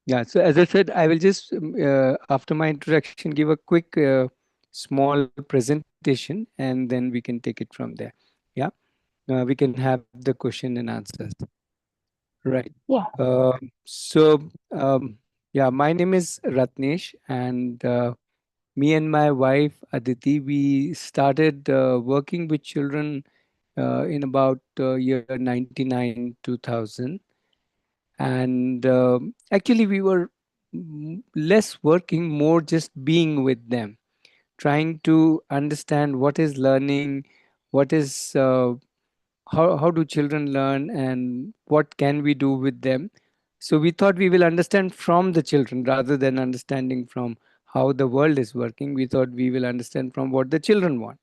Yeah, so as I said, I will just, after my introduction, give a quick, small presentation, and then we can take it from there. Yeah, we can have the question and answers. Right. Yeah. So, yeah, my name is Ratnesh, and me and my wife Aditi, we started working with children in about year 99, 2000. And actually, we were less working, more just being with them, trying to understand what is learning, what is how do children learn, and what can we do with them. So we thought we will understand from the children rather than understanding from how the world is working. We thought we will understand from what the children want.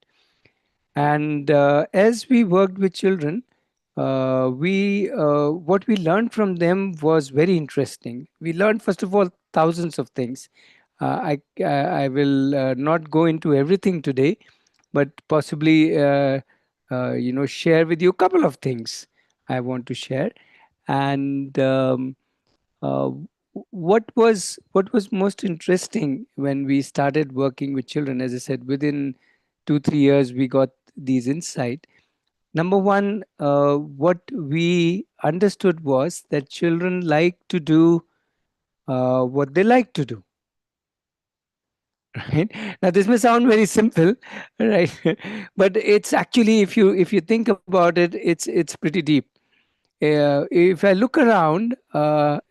And as we worked with children, we what we learned from them was very interesting. We learned, first of all, thousands of things. I will not go into everything today, but possibly share with you a couple of things I want to share. And uh, what was most interesting when we started working with children, as I said, within 2 3 years we got these insight. Number one, what we understood was that children like to do what they like to do. Right now, this may sound very simple, right? But it's actually, if you think about it, it's pretty deep. If I look around,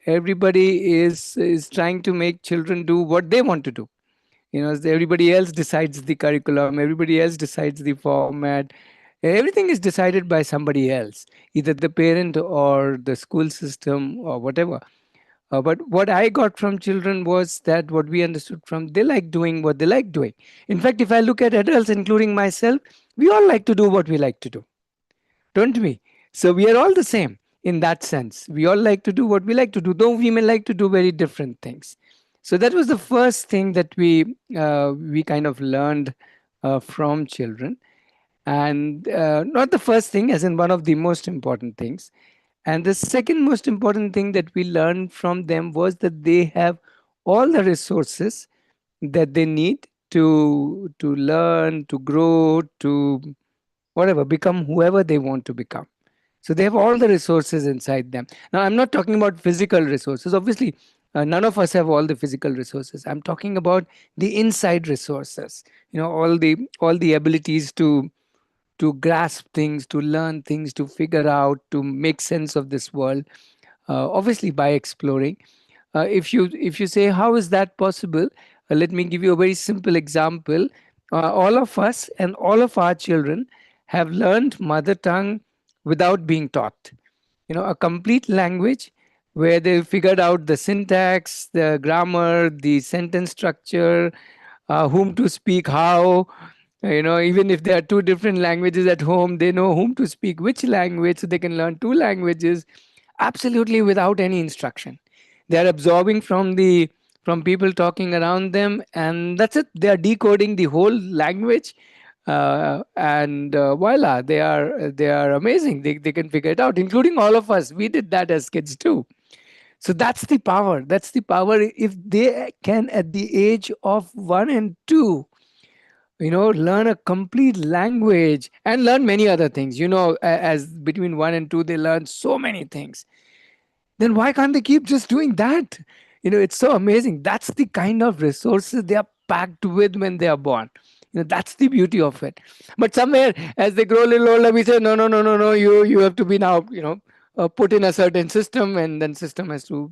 everybody is trying to make children do what they want to do. Everybody else decides the curriculum, everybody else decides the format, everything is decided by somebody else, either the parent or the school system or whatever. But what I got from children was that what we understood from, they like doing what they like doing. In fact, if I look at adults, including myself, we all like to do what we like to do, don't we? So we are all the same in that sense. We all like to do what we like to do, though we may like to do very different things. So that was the first thing that we kind of learned from children, and not the first thing, as in one of the most important things. And the second most important thing that we learned from them was that they have all the resources that they need to learn, to grow, to whatever, become whoever they want to become. So they have all the resources inside them. Now, I'm not talking about physical resources. Obviously, none of us have all the physical resources. I'm talking about the inside resources. All the abilities to grasp things, to learn things, to figure out, to make sense of this world. Obviously, by exploring. If you say how is that possible, let me give you a very simple example. All of us and all of our children have learned mother tongue without being taught. A complete language where they figured out the syntax, the grammar, the sentence structure, whom to speak how. Even if there are two different languages at home, they know whom to speak which language, so they can learn two languages absolutely without any instruction. They are absorbing from people talking around them, and that's it. They are decoding the whole language, and voila, they are amazing. They can figure it out, including all of us. We did that as kids too. So that's the power. That's the power. If they can, at the age of 1 and 2, learn a complete language and learn many other things. As between 1 and 2, they learn so many things. Then why can't they keep just doing that? It's so amazing. That's the kind of resources they are packed with when they are born. That's the beauty of it. But somewhere, as they grow a little older, we say, no, no, no, no, no, you have to be now, put in a certain system, and then system has to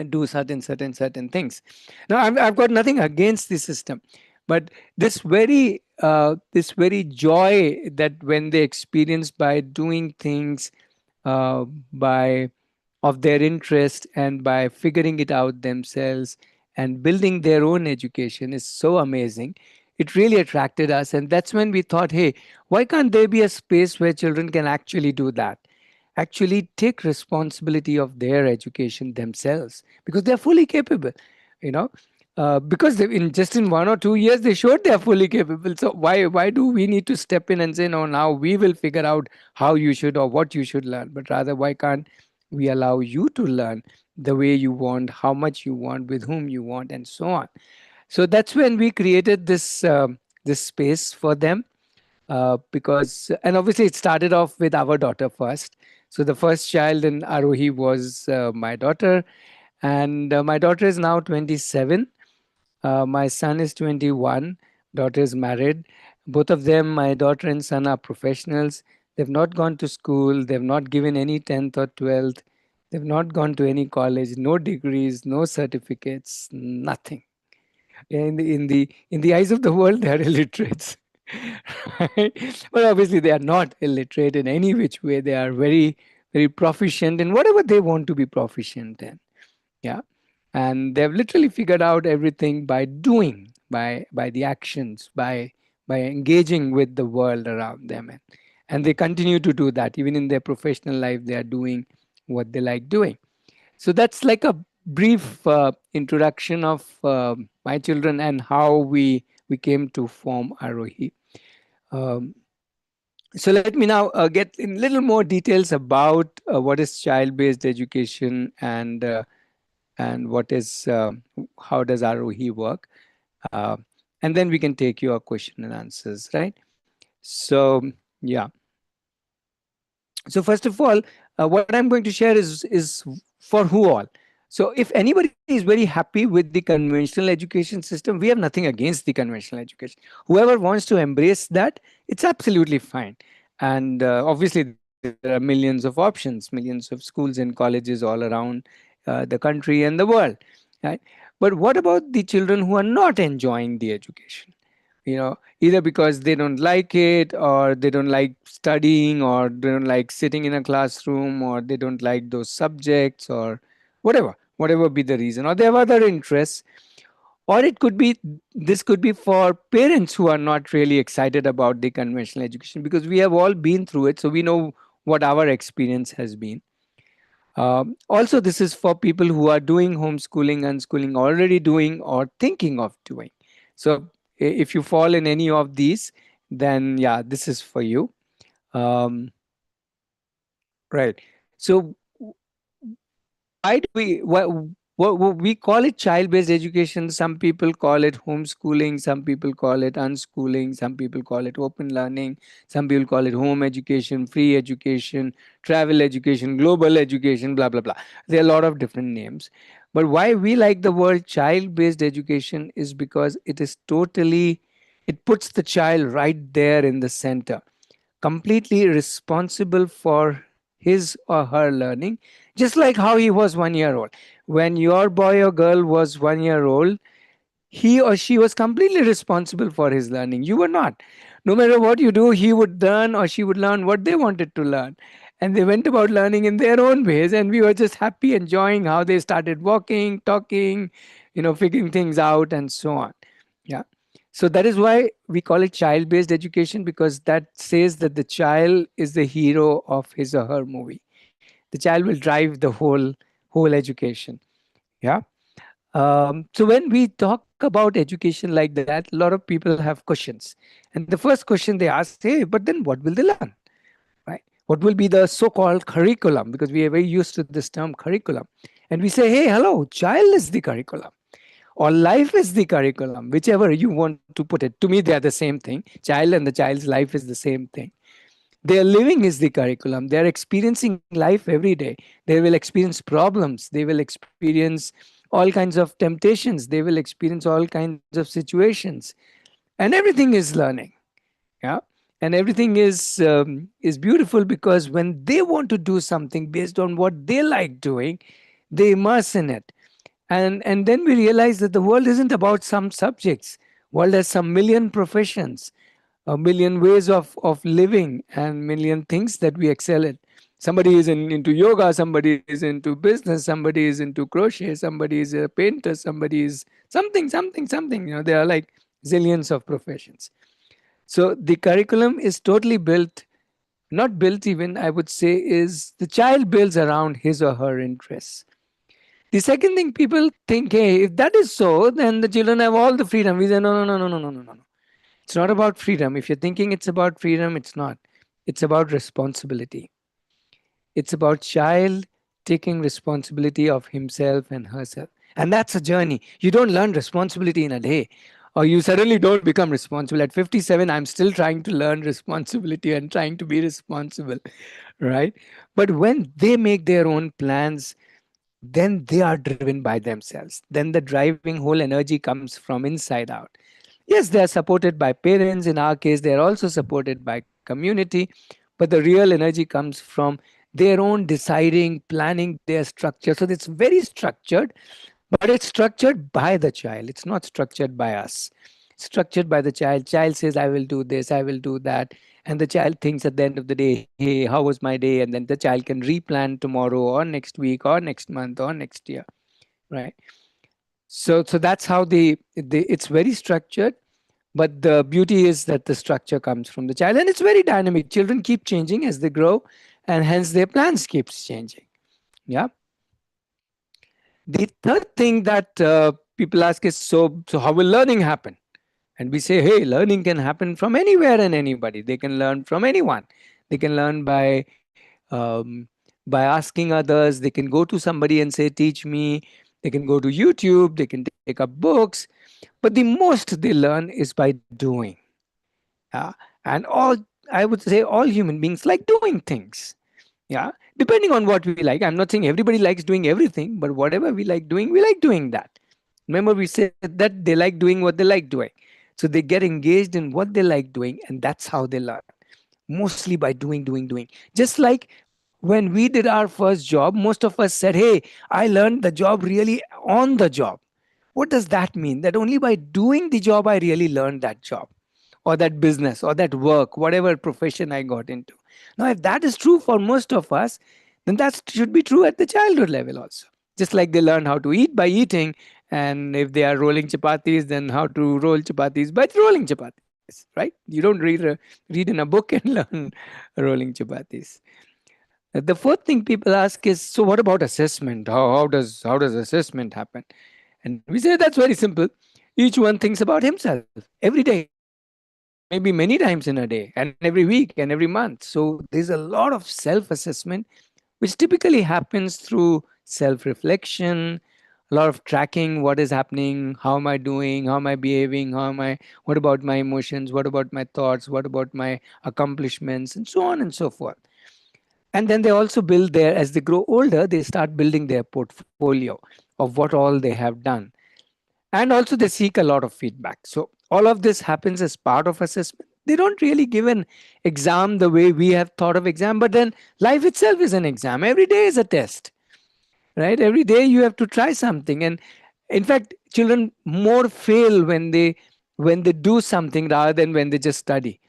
do certain things. Now, I've got nothing against the system, but this very joy that when they experience by doing things, by of their interest, and by figuring it out themselves and building their own education, is so amazing. It really attracted us, and that's when we thought, hey, why can't there be a space where children can actually do that, actually take responsibility of their education themselves, because they're fully capable. you know because in just in 1 or 2 years they showed they're fully capable. So why do we need to step in and say, no, now we will figure out how you should or what you should learn? But rather, why can't we allow you to learn the way you want, how much you want, with whom you want, and so on. So that's when we created this space for them, because, and obviously it started off with our daughter first. So the first child in Arohi was my daughter, and my daughter is now 27. My son is 21. Daughter is married. Both of them, my daughter and son, are professionals. They've not gone to school. They've not given any 10th or 12th. They've not gone to any college. No degrees, no certificates, nothing. In the eyes of the world, they are illiterates. Right? But obviously, they are not illiterate in any which way. They are very, very proficient in whatever they want to be proficient in. Yeah, and they've literally figured out everything by doing, by the actions, by engaging with the world around them, and they continue to do that even in their professional life. They are doing what they like doing. So that's like a brief introduction of my children and how we came to form Arohi. um, so let me now get in little more details about what is child-based education, and what is how does ROE work, uh, and then we can take your question and answers, right? So yeah. So first of all, what I'm going to share is for who all. So if anybody is very happy with the conventional education system, we have nothing against the conventional education. Whoever wants to embrace that, it's absolutely fine. And obviously there are millions of options, millions of schools and colleges all around the country and the world, right? But what about the children who are not enjoying the education? Either because they don't like it, or they don't like studying, or they don't like sitting in a classroom, or they don't like those subjects, or whatever be the reason, or they have other interests. Or it could be, this could be for parents who are not really excited about the conventional education, because we have all been through it, so we know what our experience has been. Also, this is for people who are doing homeschooling, unschooling, already doing, or thinking of doing. So, if you fall in any of these, then yeah, this is for you. Um, right. So, why do what we call it child-based education? Some people call it homeschooling. Some people call it unschooling. Some people call it open learning. Some people call it home education, free education, travel education, global education, blah blah blah. There are a lot of different names. But why we like the word child-based education is because it puts the child right there in the center, completely responsible for his or her learning, just like how he was 1 year old. When your boy or girl was 1 year old, he or she was completely responsible for his learning. You were not. No matter what you do, he would learn or she would learn what they wanted to learn. And they went about learning in their own ways. And we were just happy, enjoying how they started walking, talking, figuring things out, and so on. Yeah. So that is why we call it child based education, because that says that the child is the hero of his or her movie. The child will drive the whole education. Yeah. So when we talk about education like that, a lot of people have questions. And the first question they ask, hey, but then what will they learn? Right? What will be the so-called curriculum? Because we are very used to this term curriculum. And we say, hey, hello, child is the curriculum, or life is the curriculum, whichever you want to put it. To me, they are the same thing. Child and the child's life is the same thing. Their living is the curriculum. They are experiencing life every day. They will experience problems. They will experience all kinds of temptations. They will experience all kinds of situations. And everything is learning. Yeah. And everything is beautiful, because when they want to do something based on what they like doing, they immerse in it. And then we realize that the world isn't about some subjects. World has some million professions, a million ways of living, and million things that we excel at. Somebody is into yoga, somebody is into business, somebody is into crochet, somebody is a painter, somebody is something. There are like zillions of professions. So the curriculum is totally built, not built even, I would say, is the child builds around his or her interests. The second thing, people think, hey, if that is so, then the children have all the freedom. We say, no, no, no, no, no, no, no, no. It's not about freedom. If you're thinking it's about freedom, it's not. It's about responsibility. It's about child taking responsibility of himself and herself. And that's a journey. You don't learn responsibility in a day, or you suddenly don't become responsible. At 57, I'm still trying to learn responsibility and trying to be responsible, right? But when they make their own plans, then they are driven by themselves. Then the driving whole energy comes from inside out. Yes, they are supported by parents. In our case, they are also supported by community. But the real energy comes from their own deciding, planning their structure. So it's very structured, but it's structured by the child. It's not structured by us. It's structured by the child. Child says, I will do this, I will do that. And the child thinks at the end of the day, hey, how was my day? And then the child can replan tomorrow or next week or next month or next year, right? So that's how it's very structured, but the beauty is that the structure comes from the child, and it's very dynamic. Children keep changing as they grow, and hence their plans keeps changing. Yeah. The third thing that people ask is, so how will learning happen? And we say, hey, learning can happen from anywhere and anybody. They can learn from anyone. They can learn um, by asking others. They can go to somebody and say, teach me. They can go to YouTube. They can take up books. But the most they learn is by doing. Yeah. And I would say all human beings like doing things. Yeah. Depending on what we like. I'm not saying everybody likes doing everything, but whatever we like doing that. Remember, we said that they like doing what they like doing. So they get engaged in what they like doing, and that's how they learn. Mostly by doing. Just like when we did our first job, most of us said, hey, I learned the job really on the job. What does that mean? That only by doing the job, I really learned that job or that business or that work, whatever profession I got into. Now, if that is true for most of us, then that should be true at the childhood level also. Just like they learn how to eat by eating, and if they are rolling chapatis, then how to roll chapatis by rolling chapatis, right? You don't read in a book and learn rolling chapatis. The fourth thing people ask is, so what about assessment? How does assessment happen? And we say that's very simple. Each one thinks about himself every day, maybe many times in a day, and every week and every month. So there's a lot of self assessment, which typically happens through self reflection, a lot of tracking what is happening, how am I doing, how am I behaving, what about my emotions, what about my thoughts, what about my accomplishments, and so on and so forth. And then they also build as they grow older, they start building their portfolio of what all they have done. And also they seek a lot of feedback. So all of this happens as part of assessment. They don't really give an exam the way we have thought of exam, but then life itself is an exam. Every day is a test, right? Every day you have to try something. And in fact, children more fail when they do something rather than when they just study.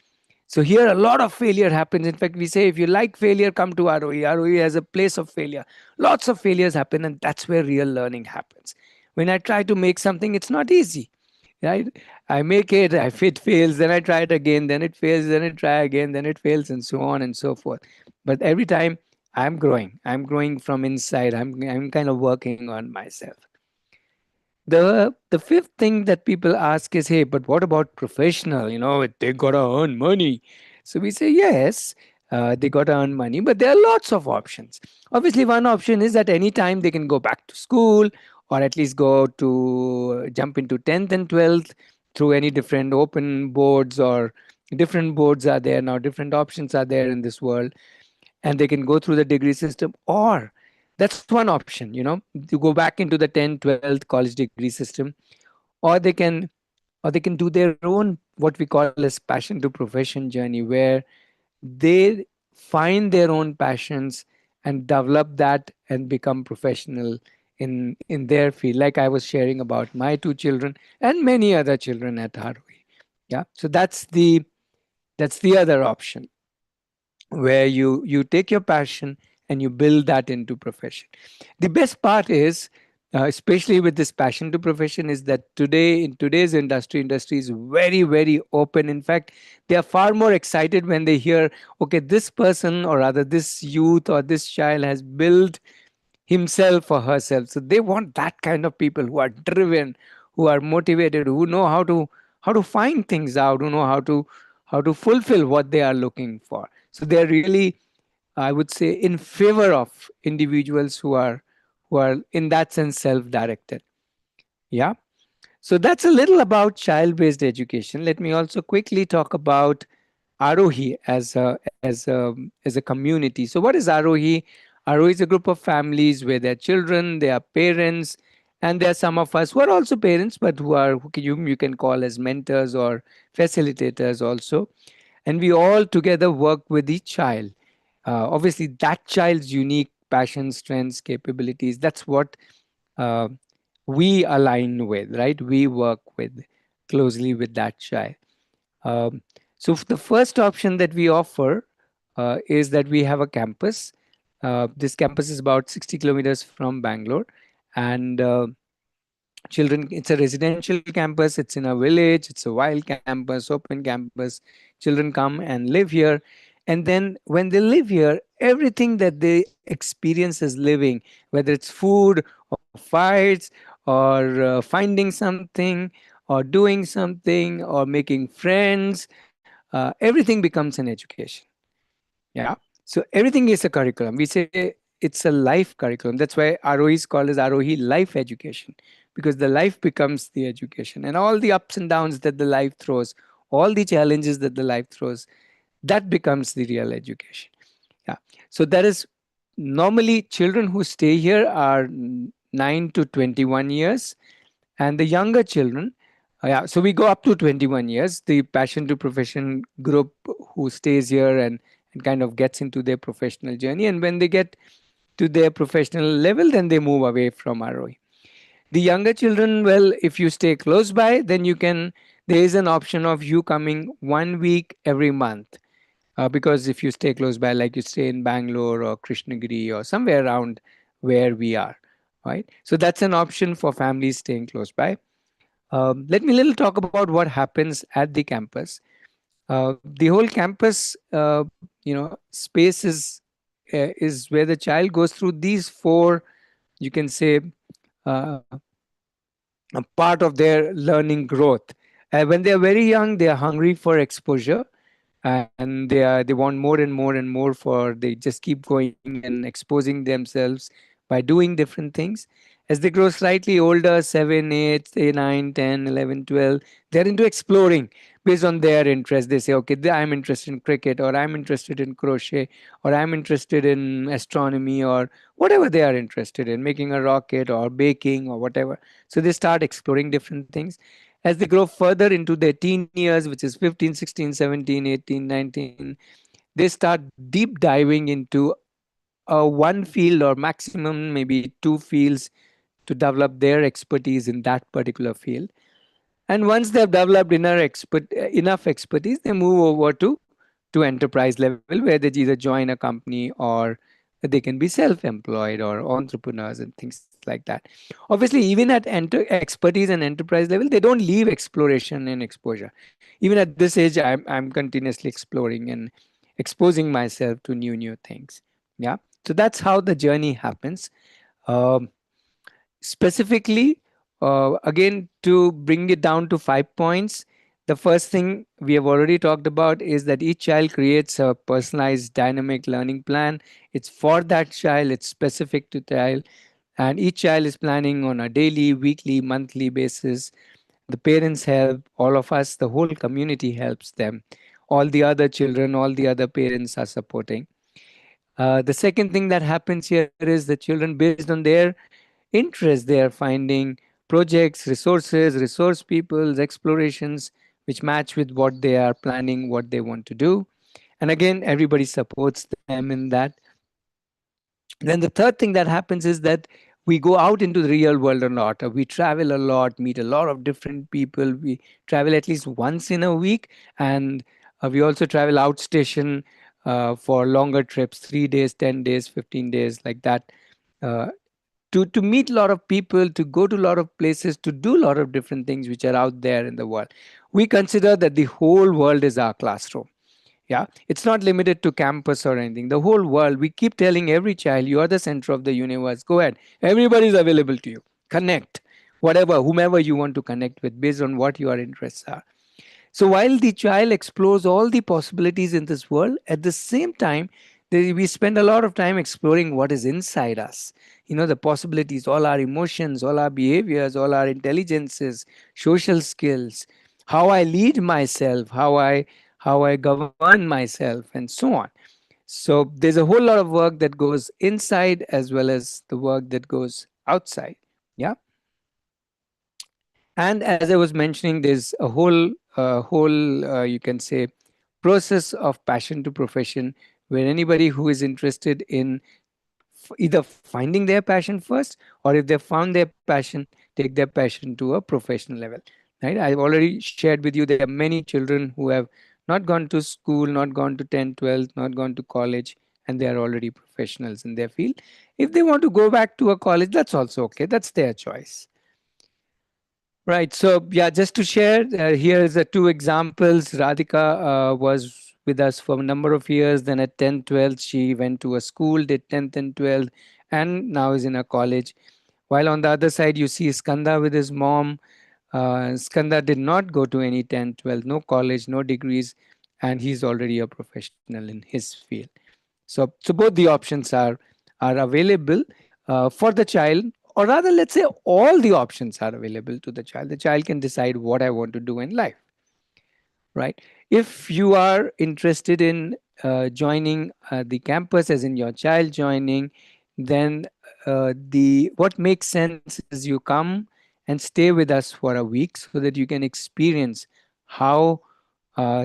So here a lot of failure happens. In fact, we say if you like failure, come to ROE. ROE has a place of failure. Lots of failures happen, and that's where real learning happens. When I try to make something, it's not easy, right? I make it, if it fails, then I try it again, then it fails, then I try again, then it fails, and so on and so forth. But every time I'm growing. I'm growing from inside. I'm kind of working on myself. The fifth thing that people ask is, hey, but what about professional? They gotta earn money. So we say yes, they gotta earn money, but there are lots of options. Obviously, one option is that anytime they can go back to school, or at least go to jump into 10th and 12th through any different open boards, or different boards are there now, different options are there in this world, and they can go through the degree system. Or that's one option, to go back into the 10th, 12th college degree system. Or they can do their own, what we call as passion to profession journey, where they find their own passions and develop that and become professional in their field, like I was sharing about my two children and many other children at Harvey. Yeah, so that's the other option, where you take your passion and you build that into profession. The best part is, especially with this passion to profession, is that today, in today's industry is very, very open. In fact, they are far more excited when they hear, okay, this person, or rather this youth or this child has built himself or herself. So they want that kind of people who are driven, who are motivated, who know how to find things out, who know how to fulfill what they are looking for. So they're really I would say, in favor of individuals who are in that sense self-directed. Yeah. So that's a little about child-based education. Let me also quickly talk about Aarohi as a community. So what is Aarohi? Aarohi is a group of families where there are children, there are parents, and there are some of us who are also parents, but you can call as mentors or facilitators also. And we all together work with each child. Obviously, that child's unique passions, strengths, capabilities. That's what uh, we align with, right? We work with closely with that child. Um, the first option that we offer is that we have a campus. This campus is about 60 kilometers from Bangalore, and children, it's a residential campus. It's in a village. It's a wild campus, open campus. Children come and live here, and then when they live here, everything that they experience as living, whether it's food or fights or finding something or doing something or making friends, everything becomes an education. Yeah. So everything is a curriculum. We say it's a life curriculum. That's why ROE is called as ROE life education, because the life becomes the education, and all the ups and downs that the life throws, all the challenges that the life throws, that becomes the real education. Yeah. So that is normally children who stay here are 9 to 21 years, and the younger children, yeah, so we go up to 21 years, the passion to profession group who stays here and kind of gets into their professional journey, and when they get to their professional level, then they move away from ROE. The younger children, well, if you stay close by, then you can, there is an option of you coming 1 week every month, because if you stay close by, like you stay in Bangalore or Krishnagiri or somewhere around where we are, right? So that's an option for families staying close by. Let me little talk about what happens at the campus. The whole campus, space is where the child goes through these four, you can say, uh, a part of their learning growth. When they are very young, they are hungry for exposure, and they want more and more and more, for they just keep going and exposing themselves by doing different things. As they grow slightly older, 7, 8, 9, 10, 11, 12, they're into exploring based on their interest. They say, okay, I'm interested in cricket, or I'm interested in crochet, or I'm interested in astronomy, or whatever they are interested in, making a rocket or baking or whatever. So they start exploring different things. As they grow further into their teen years, which is 15, 16, 17, 18, 19, they start deep diving into one field, or maximum maybe two fields, to develop their expertise in that particular field. And once they've developed enough expertise, they move over to enterprise level, where they either join a company, or they can be self-employed or entrepreneurs and things like that. Obviously, even at expertise and enterprise level, they don't leave exploration and exposure. Even at this age, I'm continuously exploring and exposing myself to new things. Yeah. So that's how the journey happens. Um, Specifically, again, to bring it down to 5 points, the first thing we have already talked about is that each child creates a personalized dynamic learning plan. It's for that child, it's specific to child, and each child is planning on a daily, weekly, monthly basis. The parents help, all of us, the whole community helps them. All the other children, all the other parents are supporting. The second thing that happens here is the children, based on their interest, they are finding projects, resources, resource peoples, explorations which match with what they are planning, what they want to do. And again, everybody supports them in that. Then the third thing that happens is that we go out into the real world a lot. We travel a lot, meet a lot of different people. We travel at least once in a week, and we also travel outstation for longer trips, 3 days, 10 days, 15 days, like that. Uh, to meet a lot of people, to go to a lot of places, to do a lot of different things which are out there in the world. We consider that the whole world is our classroom. Yeah, it's not limited to campus or anything. The whole world. We keep telling every child, you are the center of the universe. Go ahead. Everybody is available to you. Connect. Whatever, whomever you want to connect with based on what your interests are. So while the child explores all the possibilities in this world, at the same time, We spend a lot of time exploring what is inside us. The possibilities, all our emotions, all our behaviors, all our intelligences, social skills, how I lead myself, how I govern myself, and so on. So there's a whole lot of work that goes inside as well as the work that goes outside. Yeah. And as I was mentioning, there's a whole you can say process of passion to profession, where anybody who is interested in either finding their passion first, or if they've found their passion, take their passion to a professional level. Right, I've already shared with you there are many children who have not gone to school, not gone to 10, 12, not gone to college, and they are already professionals in their field. If they want to go back to a college, that's also okay, that's their choice. Right. So, yeah, just to share, here is the two examples. Radhika was with us for a number of years. Then at 10th, 12th, she went to a school, did 10th and 12th, and now is in a college. While on the other side, you see Skanda with his mom. Skanda did not go to any 10th, 12th, no college, no degrees, and he's already a professional in his field. So both the options are available for the child, or rather, let's say all the options are available to the child. The child can decide what I want to do in life, right? If you are interested in joining the campus, as in your child joining, then the what makes sense is you come and stay with us for a week so that you can experience how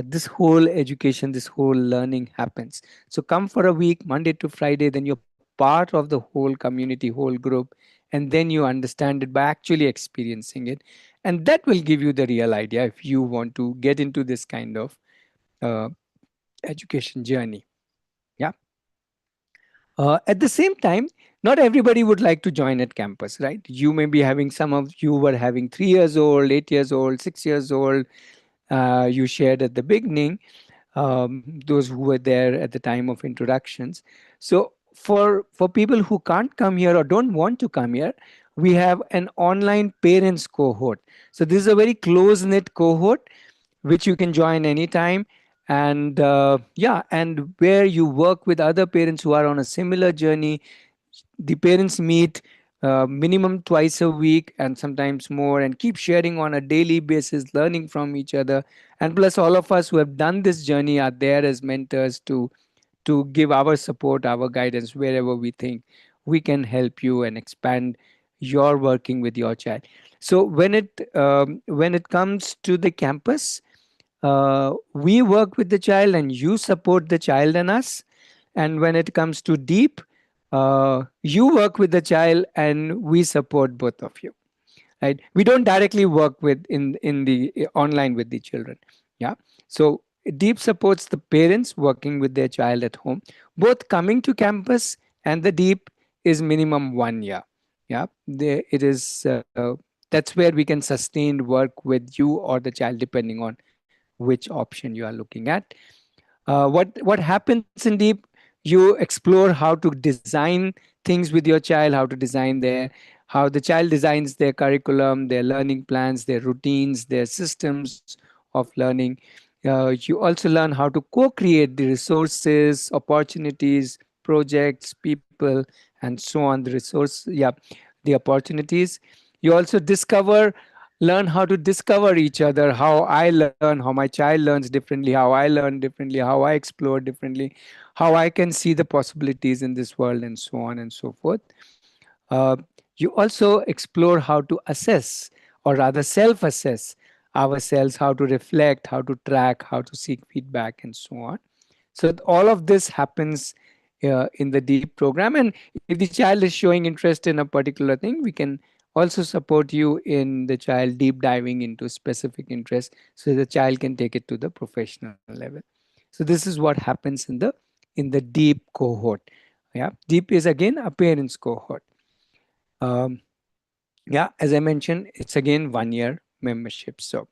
this whole education, this whole learning happens. So come for a week, Monday to Friday, then you're part of the whole community, whole group, and then you understand it by actually experiencing it. And that will give you the real idea if you want to get into this kind of uh, education journey. Yeah. At the same time, not everybody would like to join at campus, right? You may be having, some of you were having 3 years old, 8 years old, 6 years old. You shared at the beginning, those who were there at the time of introductions. So for people who can't come here or don't want to come here, we have an online parents cohort. So this is a very close knit cohort which you can join anytime. And yeah, and where you work with other parents who are on a similar journey. The parents meet minimum twice a week and sometimes more, and keep sharing on a daily basis, learning from each other. And plus, all of us who have done this journey are there as mentors to give our support, our guidance wherever we think we can help you and expand your working with your child. So when it comes to the campus, we work with the child and you support the child and us. And when it comes to deep, you work with the child and we support both of you. Right, we don't directly work with in the online with the children. Yeah. So deep supports the parents working with their child at home, both coming to campus, and the deep is minimum 1 year. Yeah, it is that's where we can sustain work with you or the child depending on which option you are looking at. What happens in deep, you explore how to design things with your child, how to design how the child designs their curriculum, their learning plans, their routines, their systems of learning. You also learn how to co-create the resources, opportunities, projects, people, and so on. The resource, yeah, the opportunities. You also learn how to discover each other, how I learn, how my child learns differently, how I learn differently, how I explore differently, how I can see the possibilities in this world, and so on and so forth. uh, you also explore how to assess, or rather self assess ourselves, how to reflect, how to track, how to seek feedback, and so on. So all of this happens in the deep program. And if the child is showing interest in a particular thing, we can also support you in the child deep diving into specific interest, so the child can take it to the professional level. So this is what happens in the deep cohort. Yeah, deep is again a parents cohort. um, yeah, as I mentioned, it's again 1 year membership. So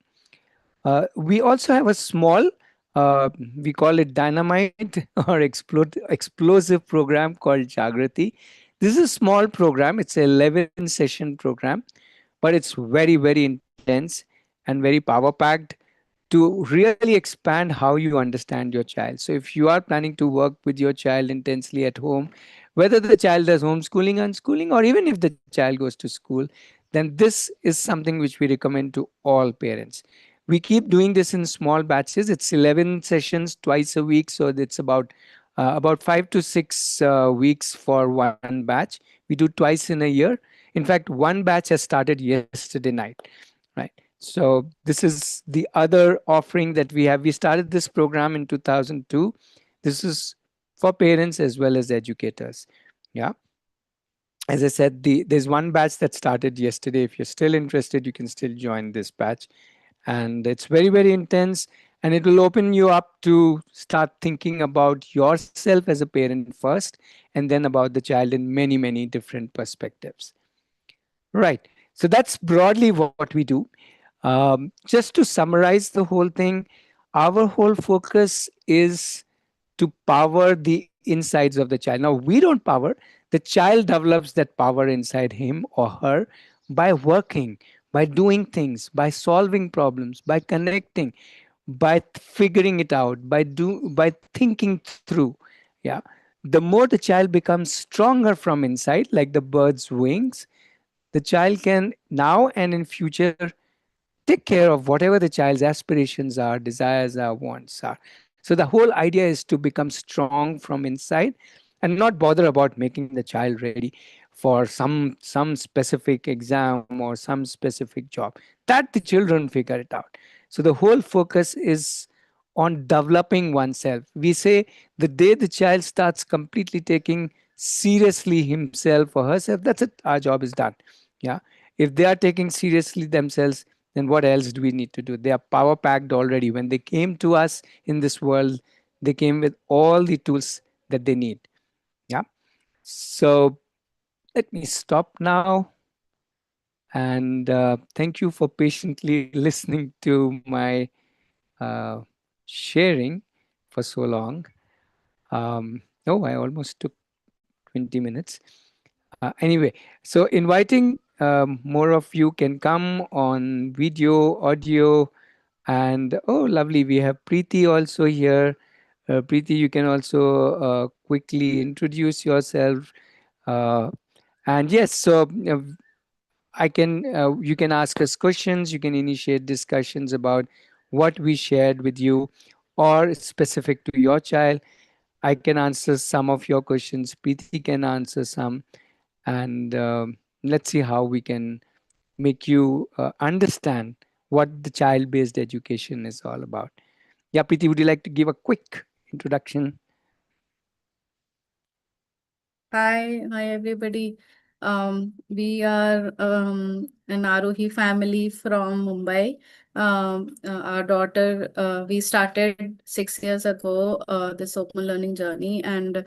we also have a small, we call it dynamite or explosive program called Jagrati. This is a small program. It's an 11 session program, but it's very, very intense and very power packed. to really expand how you understand your child. So if you are planning to work with your child intensely at home, whether the child does homeschooling, unschooling, or even if the child goes to school, then this is something which we recommend to all parents. We keep doing this in small batches. It's 11 sessions twice a week, so it's about 5 to 6 weeks for one batch. We do twice in a year. In fact, one batch has started yesterday night, right? So this is the other offering that we have. We started this program in 2002. This is for parents as well as educators. Yeah. As I said, there's one batch that started yesterday. If you're still interested, you can still join this batch. And it's very, very intense. And it will open you up to start thinking about yourself as a parent first, and then about the child in many, many different perspectives. Right. So that's broadly what we do. Just to summarize the whole thing, our whole focus is to power the insides of the child. Now, we don't power, the child develops that power inside him or her by working, by doing things, by solving problems, by connecting, by figuring it out, by thinking through. Yeah. The more the child becomes stronger from inside, like the bird's wings, the child can now and in future take care of whatever the child's aspirations are, desires are, wants are. So the whole idea is to become strong from inside and not bother about making the child ready for some specific exam or some specific job. That the children figure it out. So the whole focus is on developing oneself. We say the day the child starts completely taking seriously himself or herself, that's it. Our job is done. Yeah. If they are taking seriously themselves, then what else do we need to do? They are power packed already. When they came to us in this world, they came with all the tools that they need. Yeah. So let me stop now. And thank you for patiently listening to my uh, sharing for so long. Oh, I almost took 20 minutes. Anyway, so inviting more of you can come on video, audio, and oh, lovely. We have Preeti also here. Preeti, you can also quickly introduce yourself. Uh, and yes, so you can ask us questions, you can initiate discussions about what we shared with you or specific to your child. I can answer some of your questions. Preeti can answer some. And let's see how we can make you understand what the child based education is all about. Yeah, Preeti, would you like to give a quick introduction? Hi everybody. We are an Aarohi family from Mumbai. Our daughter, we started 6 years ago this open learning journey, and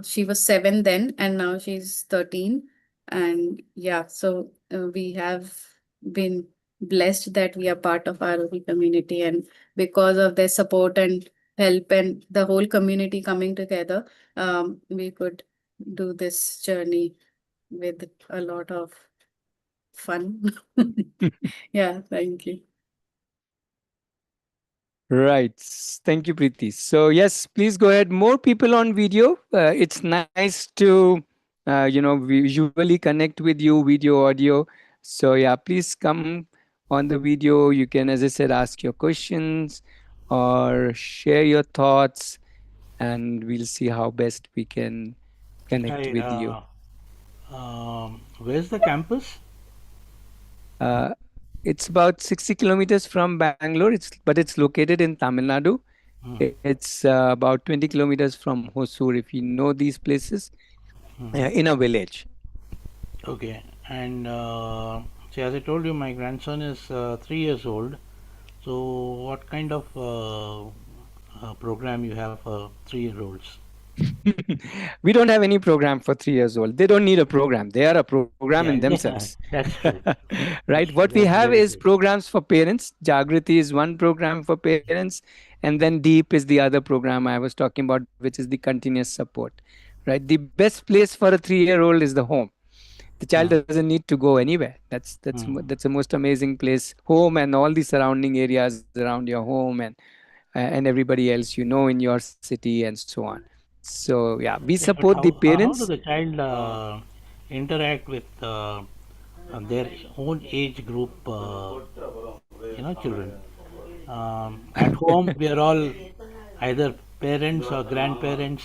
she was 7 then, and now she's 13. And yeah, so we have been blessed that we are part of Aarohi community, and because of their support and help and the whole community coming together, we could do this journey with a lot of fun. Yeah, thank you. Right. Thank you, Preeti. So yes, please go ahead. More people on video. It's nice to, visually connect with you, video, audio. So yeah, please come on the video. You can, as I said, ask your questions or share your thoughts, and we'll see how best we can connect Hi, with you. where's the campus? Uh, it's about 60 kilometers from Bangalore. But it's located in Tamil Nadu. Hmm. It's about 20 kilometers from Hosur, if you know these places, Hmm. in a village. Okay, and see, as I told you, my grandson is 3 years old. So, what kind of program you have for 3 year olds? We don't have any program for 3 years old. They don't need a program. They are a program in Yeah, themselves. yeah, that's true. Right. What we That's have very is true. programs for parents. Jagriti is one program for parents, and then Deep is the other program I was talking about, which is the continuous support. Right. The best place for a 3-year old is the home. The child Mm. doesn't need to go anywhere. Mm. That's the most amazing place. Home and all the surrounding areas around your home, and everybody else in your city, and so on. So yeah, we Yeah, but support the how do parents. the child interact with their own age group, children? At home, we are all either parents or grandparents.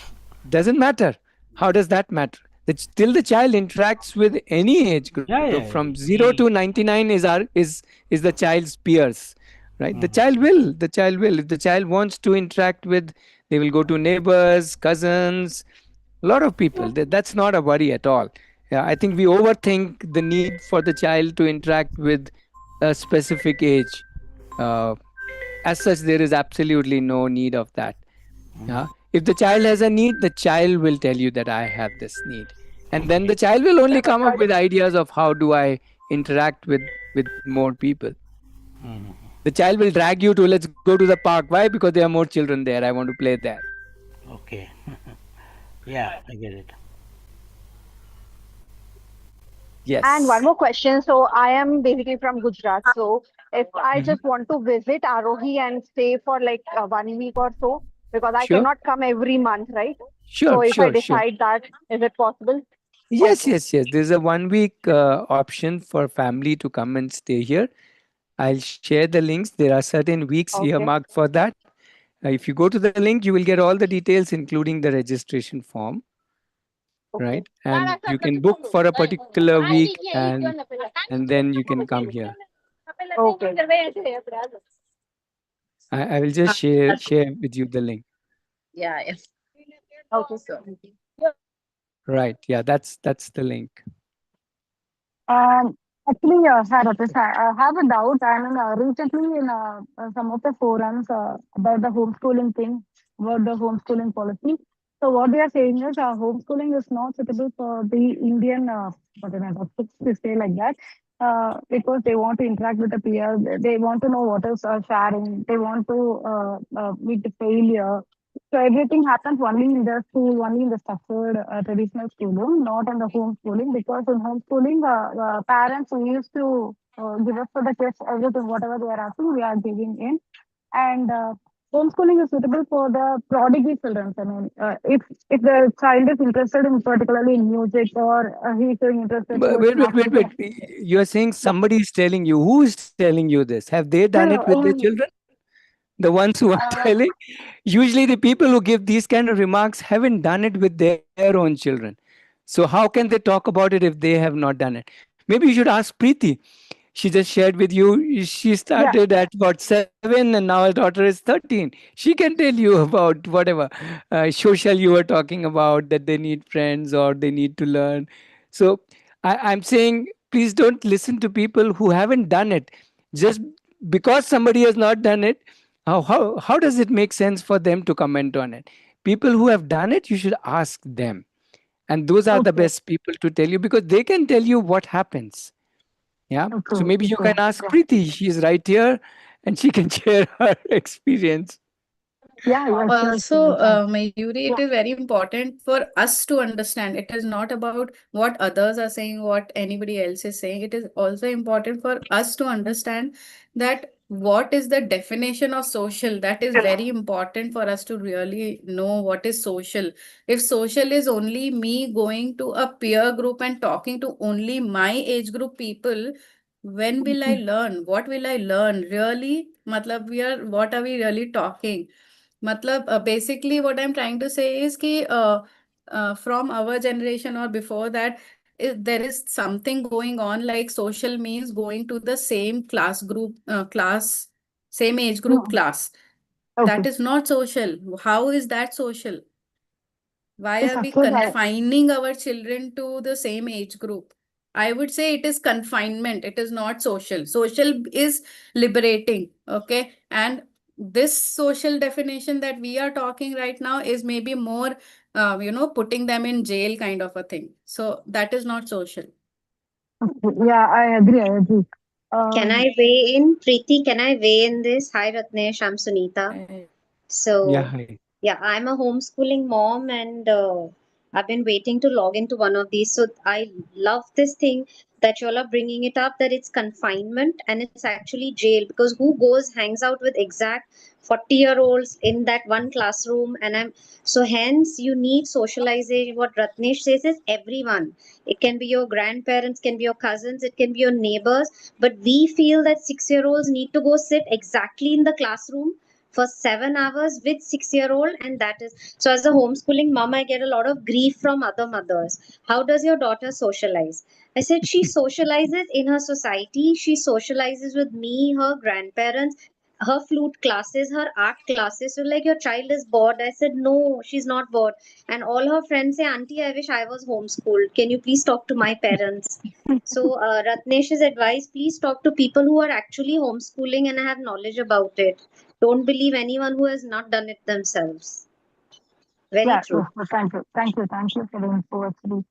Doesn't matter. How does that matter? Till the child interacts with any age group Yeah, from yeah. 0 to We. 99 is the child's peers, right? The Mhm. child will. The child will. If the child wants to interact with, they will go to neighbors, cousins, a lot of people. That's not a worry at all. Yeah, I think we overthink the need for the child to interact with a specific age. Uh, as such, there is absolutely no need of that. Yeah. If the child has a need, the child will tell you that I have this need. And then the Okay. child will only come up with ideas of how do I interact with more people. Mhm. The child will drag you to, let's go to the park. Why? Because there are more children there. I want to play there. Okay. Yeah, I get it. And one Yes. more question. So I am basically from Gujarat. So if I Hmm. just want to visit Aarohi and stay for like 1 week or so, because I Sure. cannot come every month, right? So Sure. if I Sure. Sure. decide that, is it possible? Yes. Okay. Yes. Yes. There's a 1 week option for family to come and stay here. I'll share the links. There are certain weeks Okay. earmarked for that. If you go to the link, you will get all the details, including the registration form, Okay. right? And you can book for a particular week, and then you can come here. Okay. I will just share with you the link. Okay. Right. Yeah, that's the link. Actually, sir, I have a doubt. I mean, recently in some of the forums about the homeschooling thing, about the homeschooling policy. So what they are saying is homeschooling is not suitable for the Indian, whatever, to say like that, because they want to interact with the peers. They want to know what is sharing. They want to meet the failure. So everything happens only in the school, only in the structured traditional schooling, not in the homeschooling. Because in homeschooling, parents who used to give us for the kids everything, whatever they are asking, we are giving in. And homeschooling is suitable for the prodigy children. I mean, if the child is interested in particularly in music or he is showing interested towards Wait. mathematics. You are saying Yeah. somebody is telling you. Who is telling you this? Have they done No, it with their no, children? The ones who are uh, telling? Usually, the people who give these kind of remarks haven't done it with their own children. So how can they talk about it if they have not done it? Maybe you should ask Preeti. She just shared with you, she yeah. started at what, 7, and now her daughter is 13. She can tell you about whatever social you were talking about, that they need friends or they need to learn. So I'm saying, please don't listen to people who haven't done it. Just because somebody has not done it, how does it make sense for them to comment on it? People who have done it, you should ask them, and those are the Okay. best people to tell you, because they can tell you what happens. Yeah. Okay. So maybe you Okay. can ask Yeah. Preeti. She's right here, and she can share her experience. Yeah. Yeah. Sure. Also, Sure. Mayuri, it Yeah. is very important for us to understand. It is not about what others are saying, what anybody else is saying. It is also important for us to understand that what is the definition of social. That is very important for us to really know what is social. If social is only me going to a peer group and talking to only my age group people, when will I learn? What will I learn? Really? Matlab, what are we really talking? मतलब basically what I'm trying to say is कि from our generation or before that, there is something going on, like social means going to the same class group, same age group Mm, class. okay. That is not social. How is that social? Why Yes, are of we course. confining our children to the same age group? I would say it is confinement. It is not social. Social is liberating. Okay. And this social definition that we are talking right now is maybe more, putting them in jail kind of a thing. So that is not social. Yeah, I agree. I agree. Can Um, I weigh in? Preeti, can I weigh in this? Hi, Ratnesh, I'm Sunita. Uh, Yeah. So, Hi. yeah, I'm a homeschooling mom, and I've been waiting to log into one of these. So I love this thing that you all are bringing it up, that it's confinement and it's actually jail, because who goes hangs out with exact 40-year-olds in that one classroom? And I'm so hence you need socialization. What Ratnesh says is everyone. It can be your grandparents, can be your cousins, it can be your neighbors. But we feel that 6-year-olds need to go sit exactly in the classroom for 7 hours with 6-year-old, and that is so. As a homeschooling mom, I get a lot of grief from other mothers. How does your daughter socialize? I said she socializes in her society. She socializes with me, her grandparents, her flute classes, her art classes. So, like, your child is bored. I said, no, she's not bored. And all her friends say, Auntie, I wish I was homeschooled. Can you please talk to my parents? So, Ratnesh's advice, please talk to people who are actually homeschooling and have knowledge about it. Don't believe anyone who has not done it themselves. Very Yeah, true. thank you. Thank you for the info, actually.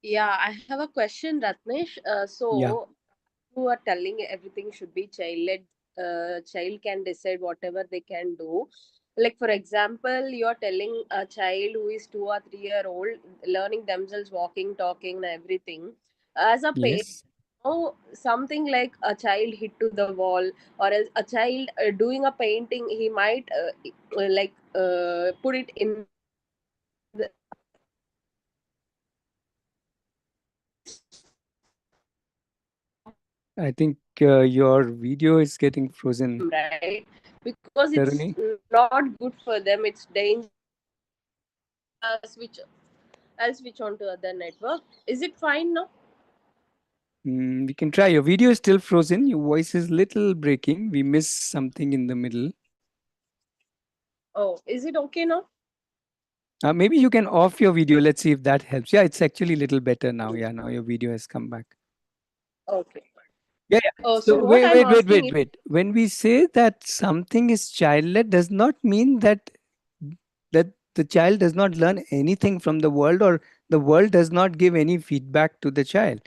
Yeah, I have a question, Ratnesh. Yeah. So you are telling everything should be child-led. Child can decide whatever they can do. Like for example, you are telling a child who is 2 or 3 year old learning themselves walking, talking, and everything. As a parent, Yes. something like a child hit to the wall, or else a child doing a painting, he might put it in the I think your video is getting frozen, right, because it's Tarani. not good for them, it's dangerous. I'll switch on to other network. Is it fine now? We can try. Your video is still frozen. Your voice is little breaking. We missed something in the middle. Oh, is it okay now? Maybe you can off your video. Let's see if that helps. Yeah, it's actually a little better now. Yeah, now your video has come back. Okay. Yeah, yeah. Oh, so So what I'm asking is, wait. When we say that something is childless, does not mean that the child does not learn anything from the world, or the world does not give any feedback to the child.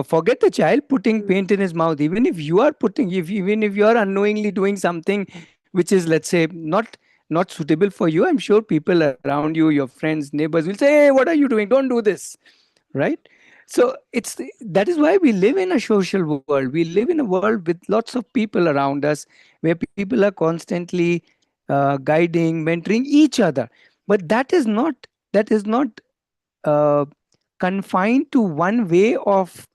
Forget the child putting paint in his mouth. Even if you are putting, if even if you are unknowingly doing something which is, let's say, not suitable for you, I'm sure people around you, your friends, neighbors will say, "Hey, what are you doing? Don't do this." Right? So that is why we live in a social world. We live in a world with lots of people around us, where people are constantly guiding, mentoring each other. But that is not uh, confined to one way of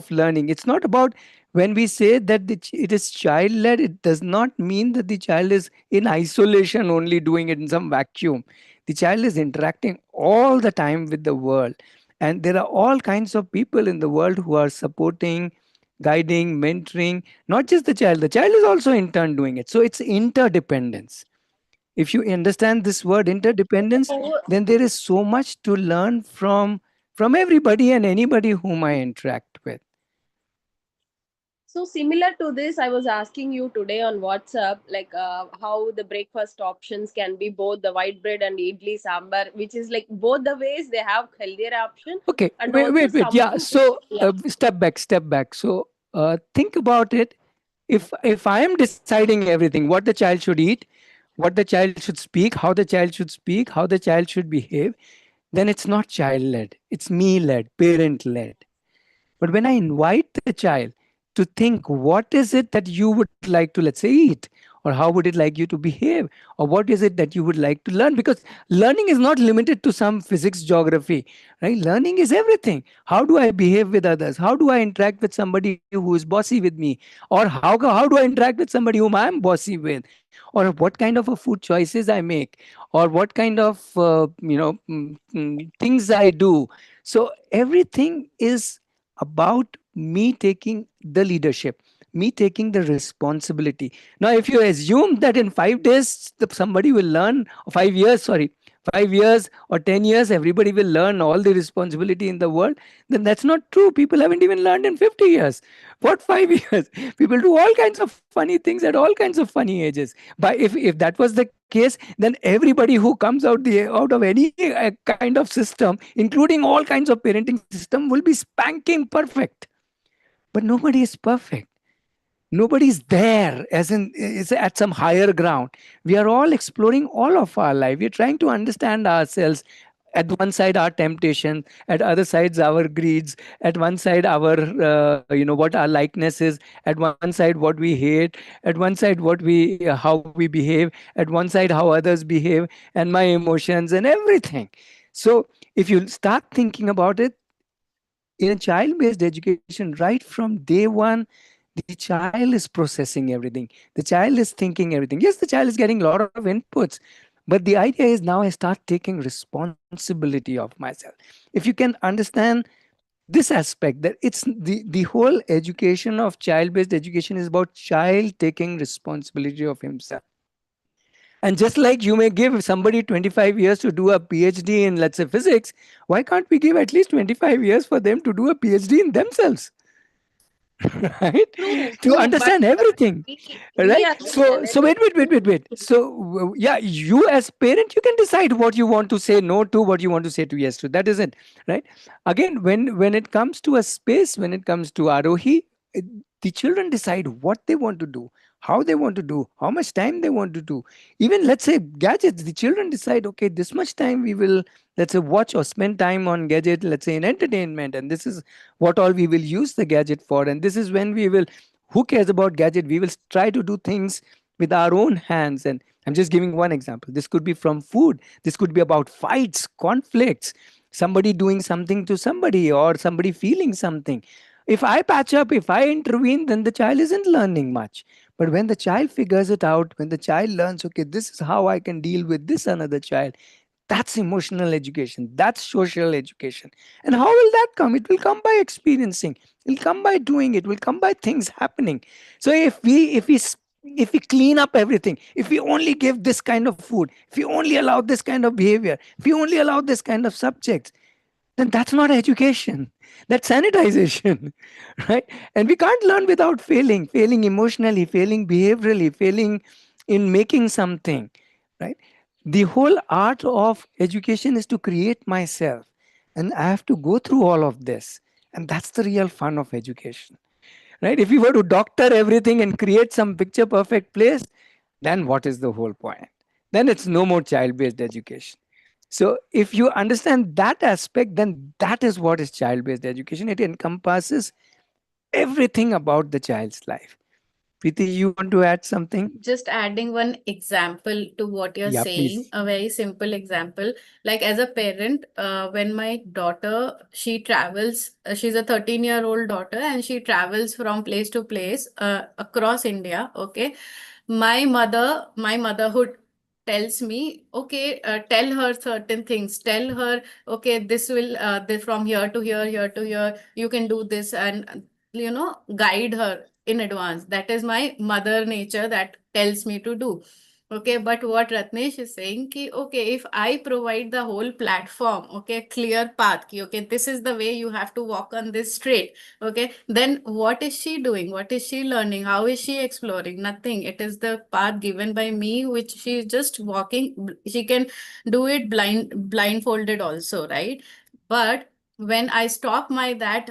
learning. It's not about, when we say that it is child led, it does not mean that the child is in isolation only doing it in some vacuum. The child is interacting all the time with the world, and there are all kinds of people in the world who are supporting, guiding, mentoring, not just the child is also in turn doing it. So it's interdependence. If you understand this word interdependence, so, then there is so much to learn from everybody and anybody whom I interact with. so similar to this, I was asking you today on WhatsApp, like how the breakfast options can be both the white bread and idli sambar, which is like both the ways they have healthier option, Okay, and also wait. Yeah, something. so Yeah. step back. So think about it. If I am deciding everything, what the child should eat, what the child should speak, how the child should speak, how the child should behave, then it's not child led. It's me led, parent led. But when I invite the child to think, what is it that you would like to, let's say, eat? Or how would it like you to behave? Or what is it that you would like to learn? Because learning is not limited to some physics, geography, right? Learning is everything. How do I behave with others? How do I interact with somebody who is bossy with me? Or how do I interact with somebody whom I am bossy with? Or what kind of a food choices I make? Or what kind of, things I do? So everything is about me taking the leadership, me taking the responsibility. Now, if you assume that in 5 days somebody will learn, 5 years, sorry, 5 years or 10 years, everybody will learn all the responsibility in the world, then that's not true. People haven't even learned in 50 years. What 5 years? People do all kinds of funny things at all kinds of funny ages. But if that was the case, then everybody who comes out of any kind of system, including all kinds of parenting system, will be spanking perfect. But nobody is perfect. Nobody's there, as in is at some higher ground. We are all exploring all of our life. We're trying to understand ourselves. At one side our temptation, at other sides our greeds, at one side our what our likeness is, at one side what we hate, at one side what we how we behave, at one side how others behave, and my emotions and everything. So if you start thinking about it, in a child based education, right from day one, the child is processing everything, the child is thinking everything. Yes, the child is getting a lot of inputs, but the idea is now I start taking responsibility of myself. If you can understand this aspect, that it's the whole education of child based education is about child taking responsibility of himself. And just like you may give somebody 25 years to do a PhD in, let's say, physics, why can't we give at least 25 years for them to do a PhD in themselves? Right? True, To true, but understand everything. we Right? are So wait. So yeah, you as parent, you can decide what you want to say no to, what you want to say to yes to. That is it. Right? Again, when it comes to a space, when it comes to Arohi, it- the children decide what they want to do, how they want to do, how much time they want to do. Even let's say gadgets, the children decide, okay, this much time we will, let's say, watch or spend time on gadget, let's say in entertainment, and this is what all we will use the gadget for, and this is when we will, who cares about gadget, we will try to do things with our own hands. And I'm just giving one example. This could be from food, this could be about fights, conflicts, somebody doing something to somebody, or somebody feeling something. If I patch up, if I intervene, then the child isn't learning much. But when the child figures it out, when the child learns, okay, this is how I can deal with this another child, that's emotional education. That's social education. And how will that come? It will come by experiencing. It will come by doing. It will come by things happening. So if we clean up everything, if we only give this kind of food, if we only allow this kind of behavior, if we only allow this kind of subjects, then that's not education. That's sanitization, right? And we can't learn without failing emotionally, failing behaviorally, failing in making something, right? The whole art of education is to create myself, and I have to go through all of this. And that's the real fun of education, right? If you were to doctor everything and create some picture perfect place, then what is the whole point? Then it's no more child based education. So if you understand that aspect, then that is what is child based education. It encompasses everything about the child's life. Preeti, you want to add something? Just adding one example to what you're Yeah, saying, please. a very simple example. Like as a parent, when my daughter, she travels, she's a 13-year-old daughter and she travels from place to place across India. Okay. My motherhood tells me, okay, tell her certain things, tell her, okay, this will, from here to here, here to here, you can do this, and guide her in advance. That is my mother nature that tells me to do. Okay, but what Ratnesh is saying, ki, okay, if I provide the whole platform, okay, clear path, ki, okay, this is the way you have to walk on this straight, okay, then what is she doing? What is she learning? How is she exploring? Nothing. It is the path given by me, which she is just walking. She can do it blindfolded also, right? But when I stop my that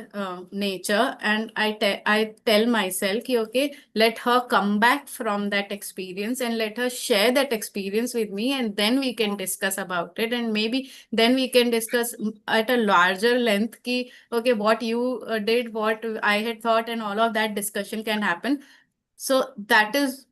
nature, and I tell myself ki, okay, let her come back from that experience and let her share that experience with me, and then we can discuss about it, and maybe then we can discuss at a larger length ki, okay, what you did, what I had thought, and all of that discussion can happen. So that is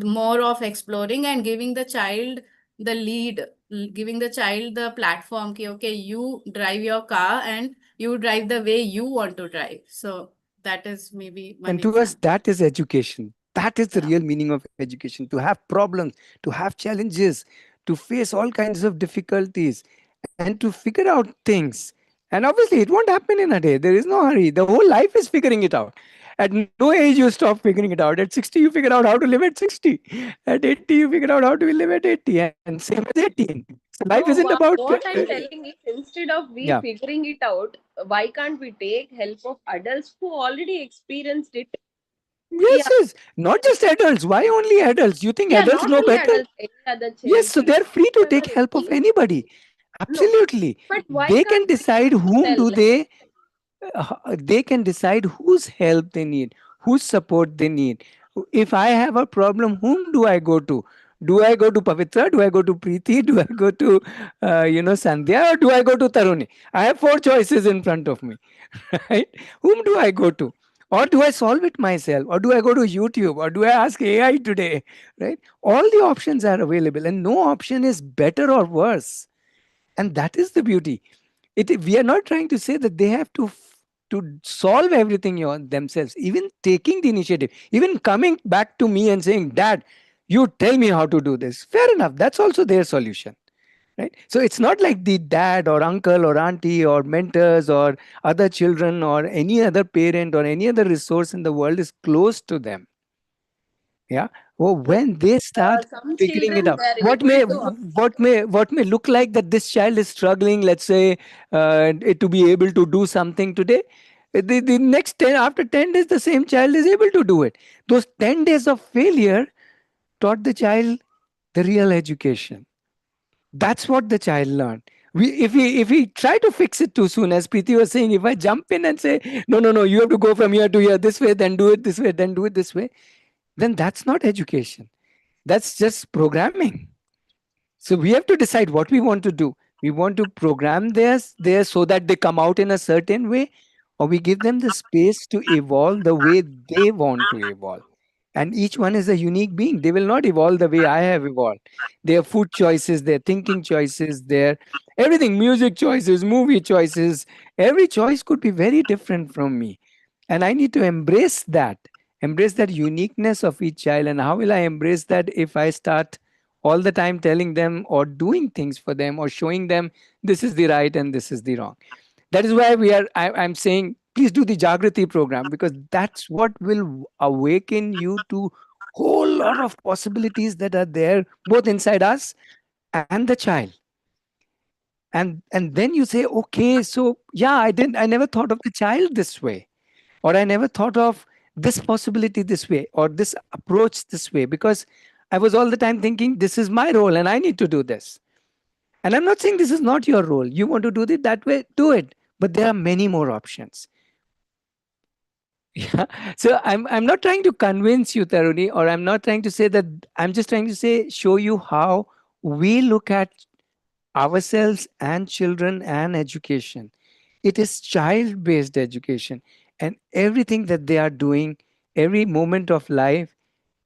more of exploring and giving the child the lead, giving the child the platform ki, okay, you drive your car and you drive the way you want to drive. So that is maybe one And to us, example. that is education. That is the Yeah. real meaning of education, to have problems, to have challenges, to face all kinds of difficulties, and to figure out things. And obviously, it won't happen in a day. There is no hurry. The whole life is figuring it out. At no age you stop figuring it out. At 60, you figure out how to live at 60. At 80, you figure out how to live at 80. And same as 18. So life No, isn't about, what I'm telling is, instead of yeah. we figuring it out, why can't we take help of adults who already experienced it? Yes, Yeah, yes. Not just adults. Why only adults? You think yeah, adults not know only better? adults, any other Yes, child, so they're teenagers, free to take whoever it help of is. anybody. No, Absolutely. but why They can can't we decide whom tell? do they can decide whose help they need, whose support they need. If I have a problem, whom do I go to? Do I go to Pavitra? Do I go to Preeti? Do I go to, Sandhya? Or do I go to Taruni? I have four choices in front of me, right? Whom do I go to? Or do I solve it myself? Or do I go to YouTube? Or do I ask AI today? Right? All the options are available, and no option is better or worse. And that is the beauty. We are not trying to say that they have to solve everything themselves. Even taking the initiative, even coming back to me and saying, Dad, you tell me how to do this, fair enough, that's also their solution, right? So it's not like the dad or uncle or auntie or mentors or other children or any other parent or any other resource in the world is close to them. Yeah. Well, when they start Some figuring it children out, they are what able may to. what may look like that this child is struggling, let's say, to be able to do something today, the next 10, after 10 days, the same child is able to do it. Those 10 days of failure taught the child the real education. That's what the child learned. If we try to fix it too soon, as Preeti was saying, if I jump in and say, no, no, no, you have to go from here to here this way, then do it this way, then do it this way, then that's not education. That's just programming. So we have to decide what we want to do. We want to program there so that they come out in a certain way, or we give them the space to evolve the way they want to evolve. And each one is a unique being. They will not evolve the way I have evolved. Their food choices, their thinking choices, their everything, music choices, movie choices, every choice could be very different from me. And I need to embrace that uniqueness of each child. And how will I embrace that if I start all the time telling them or doing things for them or showing them this is the right and this is the wrong? That is why I'm saying please do the Jagrati program, because that's what will awaken you to whole lot of possibilities that are there both inside us and the child. And then you say, okay, so yeah, I never thought of the child this way, or I never thought of this possibility this way, or this approach this way, because I was all the time thinking this is my role and I need to do this. And I'm not saying this is not your role. You want to do it that way, do it. But there are many more options. Yeah. So I'm not trying to convince you, Taruni, or I'm not trying to say that. I'm just trying to say, show you how we look at ourselves and children and education. It is child based education, and everything that they are doing, every moment of life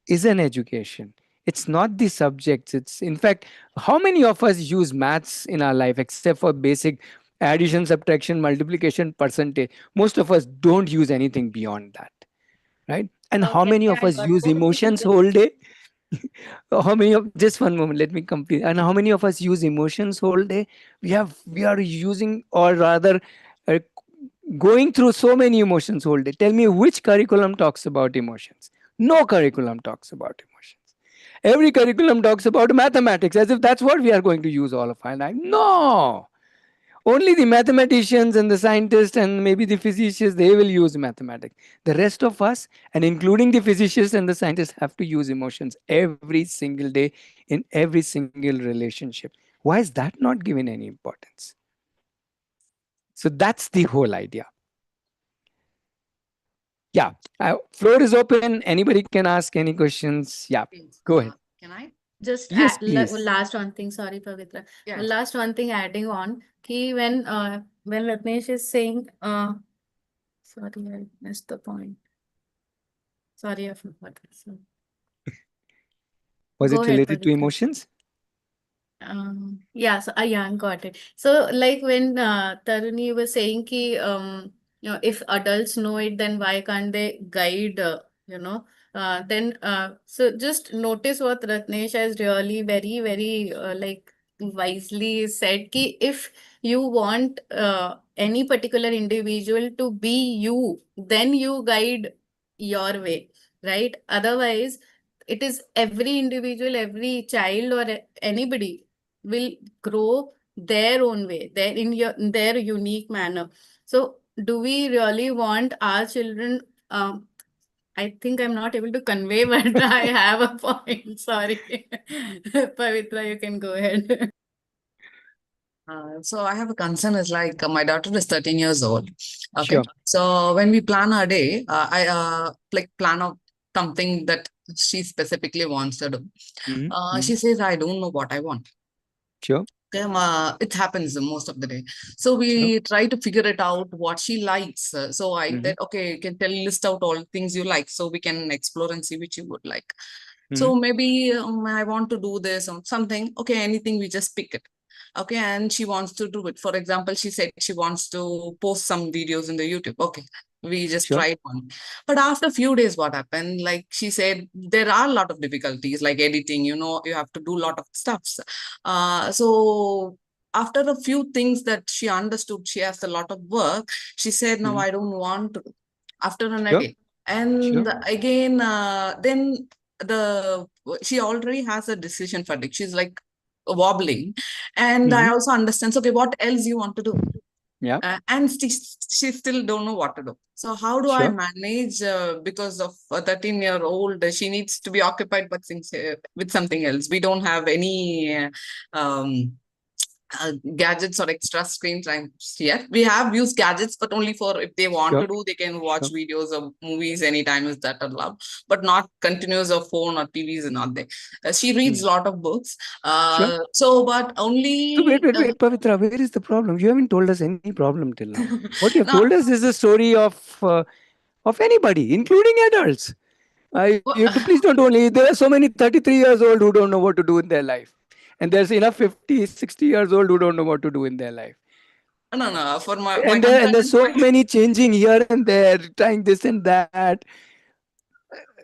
is an education. It's not the subjects. It's, in fact, how many of us use maths in our life except for basic addition, subtraction, multiplication, percentage? Most of us don't use anything beyond that, right? And how Can many I of add us one use more thing to emotions this? whole day? How many of, just one moment, let me complete. And how many of us use emotions whole day? We are using, or rather, uh, going through so many emotions whole day. Tell me which curriculum talks about emotions? No curriculum talks about emotions. Every curriculum talks about mathematics, as if that's what we are going to use all of our life. No, only the mathematicians and the scientists and maybe the physicists, they will use mathematics. The rest of us, and including the physicists and the scientists, have to use emotions every single day in every single relationship. Why is that not given any importance? So that's the whole idea. Yeah. Floor is open. Anybody can ask any questions. Yeah. Please. Go ahead. Can I just Yes, add please. last one thing? Sorry, Pavitra. Yeah. Last one thing adding on. Ki when Ratnesh is saying sorry, I missed the point. Sorry, I forgot. So, Was go it ahead, related to Pavitra. emotions? Yeah, so yeah, got it. So like when Taruni was saying ki if adults know it, then why can't they guide then so just notice what Ratnesh has really very like wisely said ki if you want any particular individual to be you, then you guide your way, right? Otherwise it is every individual, every child or anybody will grow their own way, their unique manner. So do we really want our children? I think I'm not able to convey, but I have a point. Sorry. Pavitra, you can go ahead. So I have a concern is like my daughter is 13 years old. Okay. Sure. So when we plan our day, I like plan out something that she specifically wants to do. Mm-hmm. She says, I don't know what I want. Sure. Okay, it happens most of the day. So Sure. we try to figure it out what she likes. So I Mm-hmm. said, okay, you can list out all things you like, so we can explore and see which you would like. Mm-hmm. So maybe I want to do this or something. Okay, anything, we just pick it. Okay, and she wants to do it. For example, she said she wants to post some videos in the YouTube. Okay, we just Sure. tried one. But after a few days, what happened? Like she said, there are a lot of difficulties, like editing, you have to do a lot of stuffs. So after a few things that she understood, she has a lot of work. She said, no, Mm-hmm. I don't want to. After a Sure. day. And Sure. again, then the she already has a decision fatigue. She's like wobbling. And I Mm-hmm. also understand, so, okay, what else you want to do? Yeah. And she still don't know what to do. So how do I Sure. manage, because of a 13-year-old, she needs to be occupied with something else. We don't have any gadgets or extra screen time yet. We have used gadgets, but only for if they want Sure. to do, they can watch Sure. videos or movies anytime is that allowed, but not continuous or phone or TVs are not there. She reads Mm. a lot of books. Sure. So, but So wait, only wait, wait, Pavitra, where is the problem? You haven't told us any problem till now. What you have told no, us is the story of anybody, including adults. Please don't only. There are so many 33 years old who don't know what to do in their life, and there's enough 50, 60 years old who don't know what to do in their life. no, for my And concern there's is so my many changing here and there, trying this and that.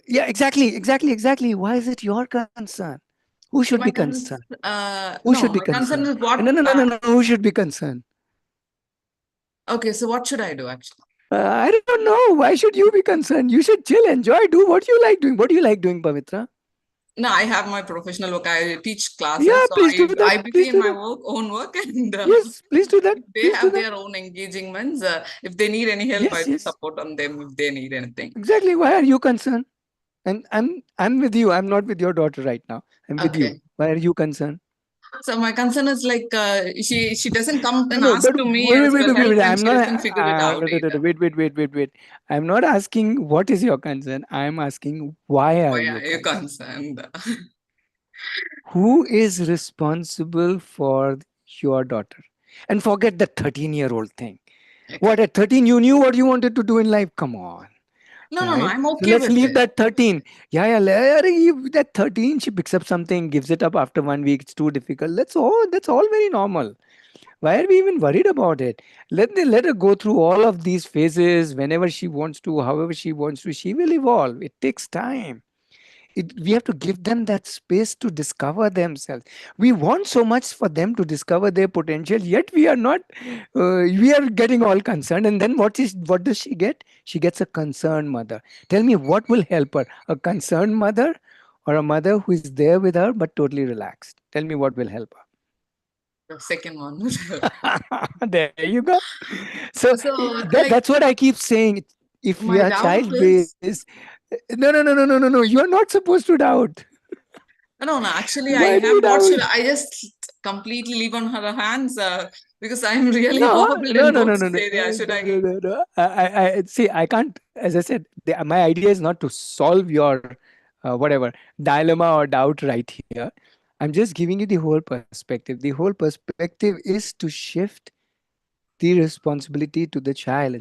Yeah, exactly. Why is it your concern? Who should be my concerned? concern, Who should no, be my concern concerned? is what, No. Who should be concerned? okay, so what should I do actually? I don't know. Why should you be concerned? You should chill, enjoy, do what you like doing. What do you like doing, Pavitra? No, I have my professional work. I teach classes, Yeah, so please do that. I Please busy in do my that. own work, and Yes, please do that. they Please do have that. their own engagements. If they need any help, I Yes, will yes. support on them if they need anything. Exactly. Why are you concerned? And I'm with you. I'm not with your daughter right now. I'm with you. Okay. Why are you concerned? So my concern is like, she doesn't come No, and no, ask but to me as well help, wait. and I'm she not. doesn't figure it out either. Wait. I'm not asking what is your concern. I'm asking why are Why you are you concerned? concerned? Who is responsible for your daughter? And forget the 13-year-old thing. Okay. What, at 13 you knew what you wanted to do in life? Come on. No, Right? I'm So okay let's with leave it. that 13. Yeah. That 13, she picks up something, gives it up after 1 week. It's too difficult. That's all very normal. Why are we even worried about it? Let her go through all of these phases whenever she wants to, however she wants to. She will evolve. It takes time. We have to give them that space to discover themselves. We want so much for them to discover their potential, yet we are not. We are getting all concerned, and then what does she get? She gets a concerned mother. Tell me what will help her: a concerned mother, or a mother who is there with her but totally relaxed? Tell me what will help The second one. her. There you go. So So like that's what I keep saying. If you my are doubt child is, based, no. You are not supposed to doubt. no, actually, I Why do have you what should doubt? I just completely leave on her hands, because I'm really No, hobbled no, in no, both no, no, no, areas. Should I? no. See. I can't. As I said, my idea is not to solve your whatever dilemma or doubt right here. I'm just giving you the whole perspective. The whole perspective is to shift the responsibility to the child,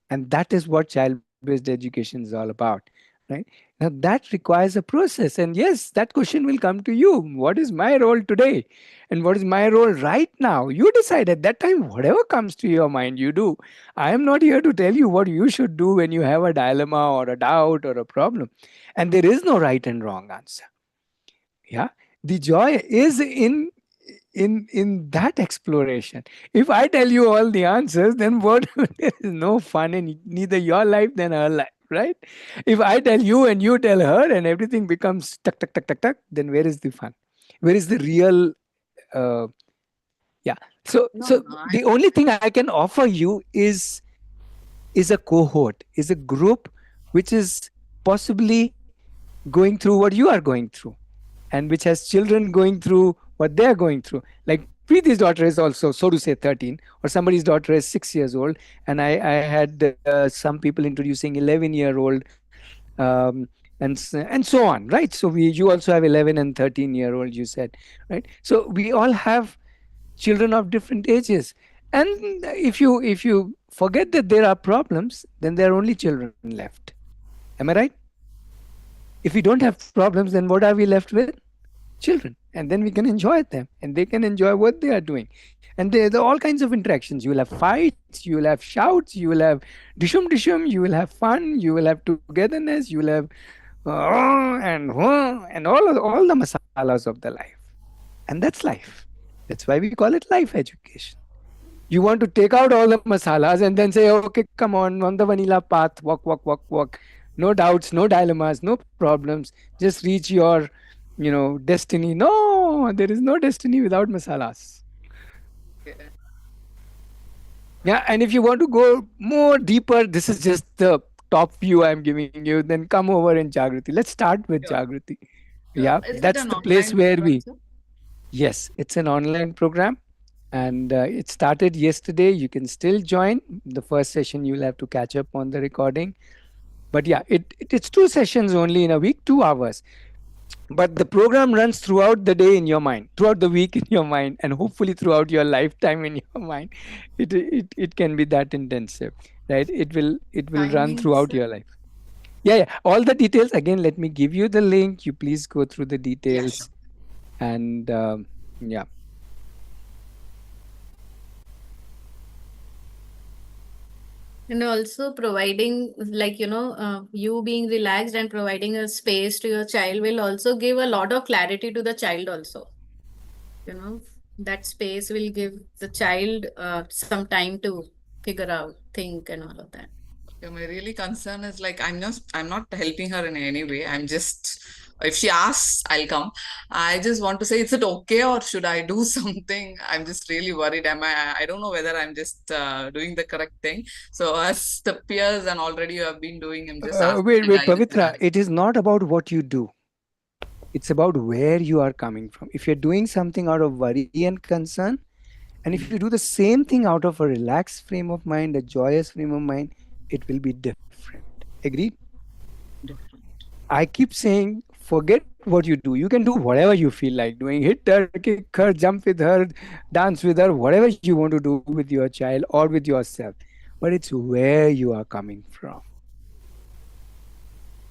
and that is what child-based education is all about, right? Now that requires a process, and yes, that question will come to you: what is my role today, and what is my role right now? You decide at that time. Whatever comes to your mind, you do. I am not here to tell you what you should do when you have a dilemma or a doubt or a problem, and there is no right and wrong answer. Yeah, the joy is in that exploration. If I tell you all the answers, then what? There is no fun in neither your life than her life, right? If I tell you and you tell her and everything becomes tuck, then where is the fun? Where is the real uh, yeah. So No, the only thing I can offer you is a cohort, is a group which is possibly going through what you are going through, and which has children going through what they are going through. Like Preeti's daughter is also, so to say, 13, or somebody's daughter is 6 years old, and I had some people introducing 11-year-old, um, and so on, right? So you also have 11 and 13-year-old, you said, right? So we all have children of different ages, and if you forget that there are problems, then there are only children left. Am I right? If we don't have problems, then what are we left with? Children. And then we can enjoy them, and they can enjoy what they are doing. And there are all kinds of interactions. You will have fights, you will have shouts, you will have dishum, you will have fun, you will have togetherness, you will have and all the masalas of the life. And that's life. That's why we call it life education. You want to take out all the masalas and then say, okay, come on the vanilla path, walk. No doubts, no dilemmas, no problems. Just reach your, destiny. No, there is no destiny without masalas. Yeah. Yeah, and if you want to go more deeper, this is just the top view I'm giving you. Then come over in Jagrati. Let's start with Sure. Jagrati. Sure. Yeah, Is it that's an the place online where program, we. sir? Yes, it's an online program, and it started yesterday. You can still join. The first session you'll have to catch up on the recording. But yeah, it's 2 sessions only in a week, 2 hours. But the program runs throughout the day in your mind, throughout the week in your mind, and hopefully throughout your lifetime in your mind. It can be that intensive, right? It will run Timings, throughout sir? your life. Yeah. All the details again. Let me give you the link. You please go through the Yeah, sure. details, and yeah. And also providing, like, you being relaxed and providing a space to your child will also give a lot of clarity to the child also. That space will give the child some time to figure out, think, and all of that. Yeah, my really concern is like I'm not helping her in any way. I'm just if she asks, I'll come. I just want to say, is it okay or should I do something? I'm just really worried. I don't know whether I'm just doing the correct thing. So as the peers and already you have been doing, I'm just asking Wait, the wait, guidance Pavitra. regarding. It is not about what you do. It's about where you are coming from. If you're doing something out of worry and concern, and if you do the same thing out of a relaxed frame of mind, a joyous frame of mind, it will be different. Agreed? Different. I keep saying, forget what you do. You can do whatever you feel like doing. Hit her, kick her, jump with her, dance with her, whatever you want to do with your child or with yourself. But it's where you are coming from,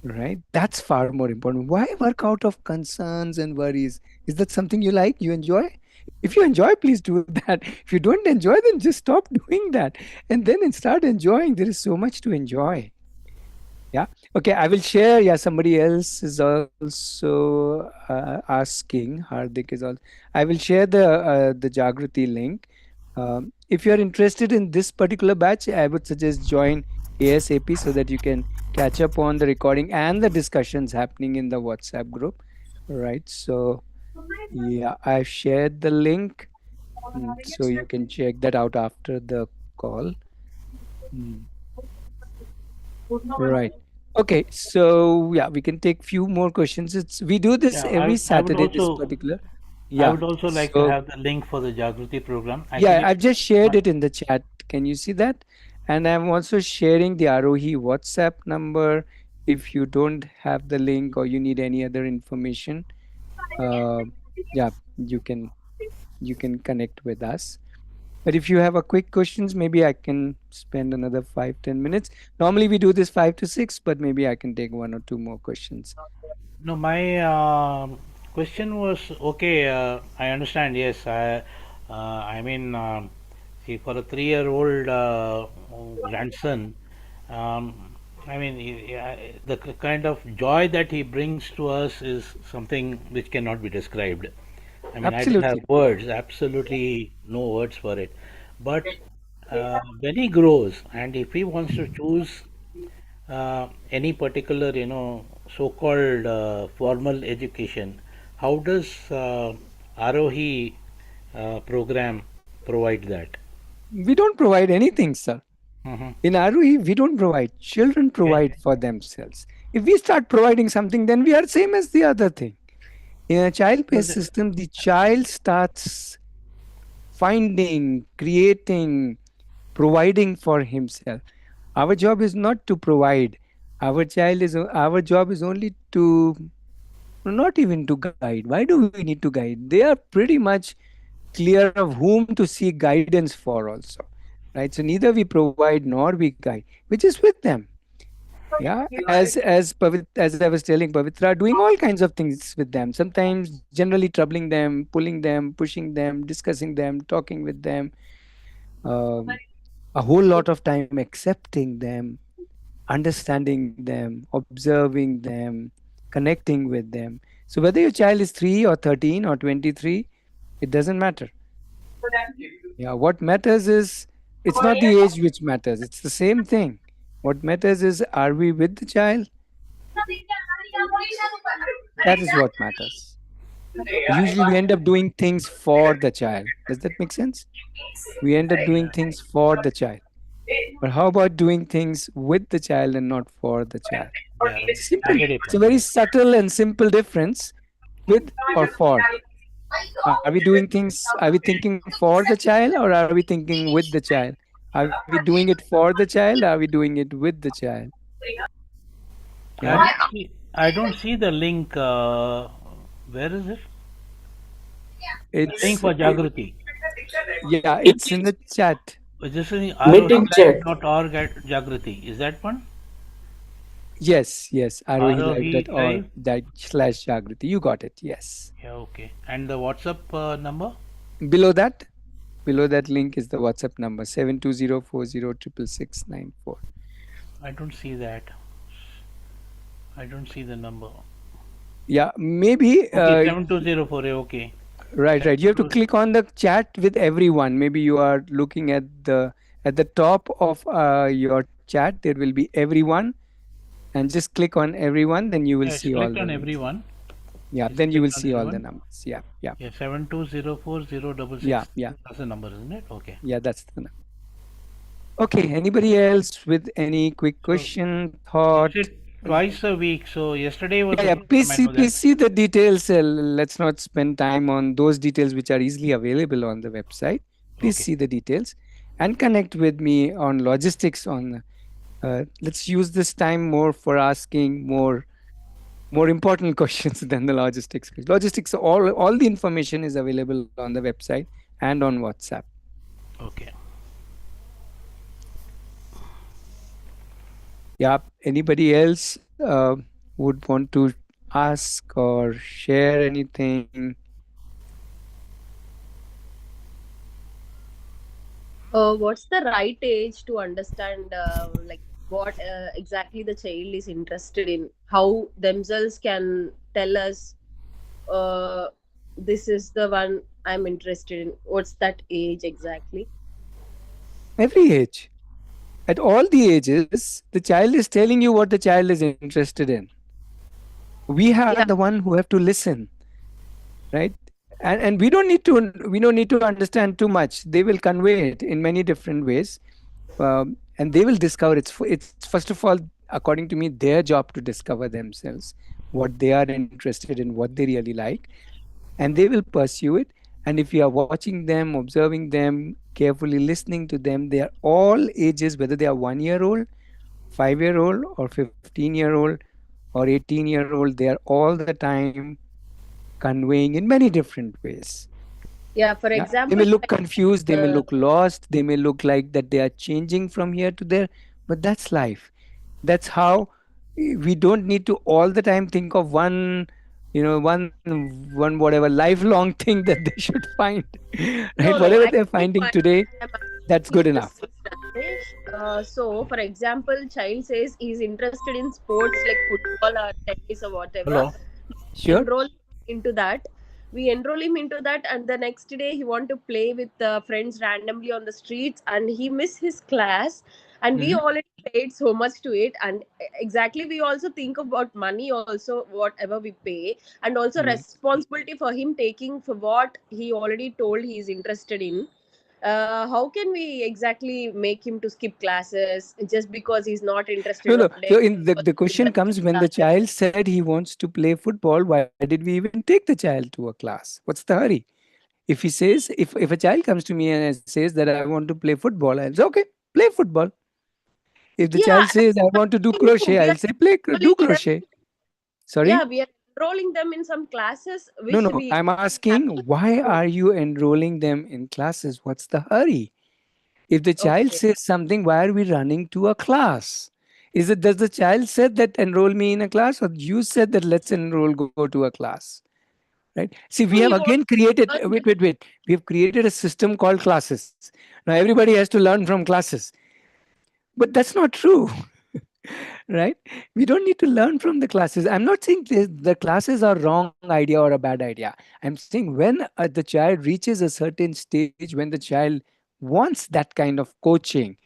right? That's far more important. Why work out of concerns and worries? Is that something you like, you enjoy? If you enjoy, please do that. If you don't enjoy, then just stop doing that, and then start enjoying. There is so much to enjoy. Yeah. Okay. I will share. Yeah. Somebody else is also asking. Hardik is also. I will share the Jagrati link. If you are interested in this particular batch, I would suggest join ASAP so that you can catch up on the recording and the discussions happening in the WhatsApp group. Right. So yeah, I've shared the link, so you can check that out after the call. Mm. Right. Okay. So yeah, we can take few more questions. We do this Yeah, every I would Saturday. This also particular. I Yeah. would also like to So have the link for the Jagriti program. yeah, Actually, I've just shared my, it in the chat. Can you see that? And I'm also sharing the Aarohi WhatsApp number. If you don't have the link or you need any other information, uh, yeah, you can connect with us. But if you have a quick questions, maybe I can spend another 5-10 minutes. Normally we do this 5 to 6, but maybe I can take one or two more questions. no, my question was okay. I understand. Yes, I mean, see, for a 3-year-old grandson, um, I mean, the kind of joy that he brings to us is something which cannot be described. I mean, I don't have Absolutely. words, absolutely no words for it. But when he grows, and if he wants to choose any particular, so-called formal education, how does Arohi program provide that? We don't provide anything, sir. Hmm. In Aarohi, we don't provide. Children Okay. provide for themselves. If we start providing something, then we are same as the other thing. In a child-based But system, the child starts finding, creating, providing for himself. Our job is not to provide. Our job is only to, not even to guide. Why do we need to guide? They are pretty much clear of whom to seek guidance for also, right? So neither we provide nor we guide, which is with them. Yeah, as I was telling Pavitra, doing all kinds of things with them. Sometimes generally troubling them, pulling them, pushing them, discussing them, talking with them. Um, a whole lot of time accepting them, understanding them, observing them, connecting with them. So whether your child is 3 or 13 or 23, it doesn't matter. Yeah, what matters is, it's not the age which matters. It's the same thing. What matters is, are we with the child? That is what matters. Usually we end up doing things for the child. Does that make sense? We end up doing things for the child. But how about doing things with the child and not for the child? Yeah, It's I simple. get your It's a point. very Yeah. subtle and simple difference, with or for. Are we doing things, are we thinking for the child, or are we thinking with the child? Are we doing it for the child? Are we doing it with the child? I Yeah, don't see. I don't see the link. Where is it? The link it's for Jagrati. yeah, it's in the chat. This is Meeting chat. arohilive.org at Jagrati. Is that one? Yes, Aarohi arohilive.org Live. /Jagriti. You got it. Yes. Yeah, okay. And the WhatsApp number? Below that, below that link is the WhatsApp number 720406669 4. I don't see that. I don't see the number. Yeah, maybe. Okay, 7204. Okay. Right. You have to 72. click on the chat with everyone. Maybe you are looking at the top of your chat. There will be everyone, and just click on everyone. Then you will Yeah, it's see all clicked the on names. everyone. Yeah, It's then you will clicked on see all the everyone. numbers. Yeah, Yeah, 7204066. yeah. That's the number, isn't it? Okay. Yeah, that's the number. Okay. Anybody else with any quick So question, you thought? said twice a week. So yesterday was Yeah. the first time I know that. Please see the details. Let's not spend time on those details which are easily available on the website. Please Okay. see the details and connect with me on logistics. On let's use this time more for asking more important questions than the logistics. Logistics, all the information is available on the website and on WhatsApp. Okay. Yeah. Anybody else would want to ask or share anything? What's the right age to understand like what exactly the child is interested in? How themselves can tell us uh, this is the one I'm interested in. What's that age exactly? Every age. At all the ages, the child is telling you what the child is interested in. We are Yeah. the one who have to listen, right? And we don't need to understand too much. They will convey it in many different ways, and they will discover. It's first of all, according to me, their job to discover themselves what they are interested in, what they really like, and they will pursue it. And if you are watching them, observing them, carefully listening to them, they are all ages, whether they are 1 year old, 5 year old, or 15-year old, or 18-year old, they are all the time conveying in many different ways. Yeah, for Yeah, they example, may look like, confused, they may uh, look lost, they may look like that they are changing from here to there, but that's life. That's how we don't need to all the time think of one, one whatever lifelong thing that they should find. Right, no, whatever I they're get finding point. today, I'm that's asking good in the enough. sense, Rajesh. So, for example, child says he's interested in sports like football or tennis or whatever. Hello. Sure. Enroll into that. We enroll him into that, and the next day he want to play with friends randomly on the streets, and he miss his class. And we Hmm. already paid so much to it, and exactly we also think about money also whatever we pay, and also Hmm. responsibility for him taking for what he already told he is interested in. How can we exactly make him to skip classes just because he's not interested No. one day So in the, because the he's question interested comes, when in the classes? child said he wants to play football, why did we even take the child to a class? What's the hurry? If he says, if a child comes to me and says that I want to play football, I'll say, okay, play football. If the Yeah, child says I want to do crochet, we are I'll say play enrolling do them. crochet. Yeah, Sorry. we are enrolling them in some classes No, which no. we I'm have asking, to why enroll. are you enrolling them in classes? What's the hurry? If the child Okay. says something, why are we running to a class? Is it, does the child said that enroll me in a class, or you said that let's enroll, go to a class? Right? See, we No, have he again wants created, to learn. wait. We have created a system called classes. Now everybody has to learn from classes. But that's not true. Right? We don't need to learn from the classes. I'm not saying the classes are wrong idea or a bad idea. I'm saying when the child reaches a certain stage, when the child wants that kind of coaching,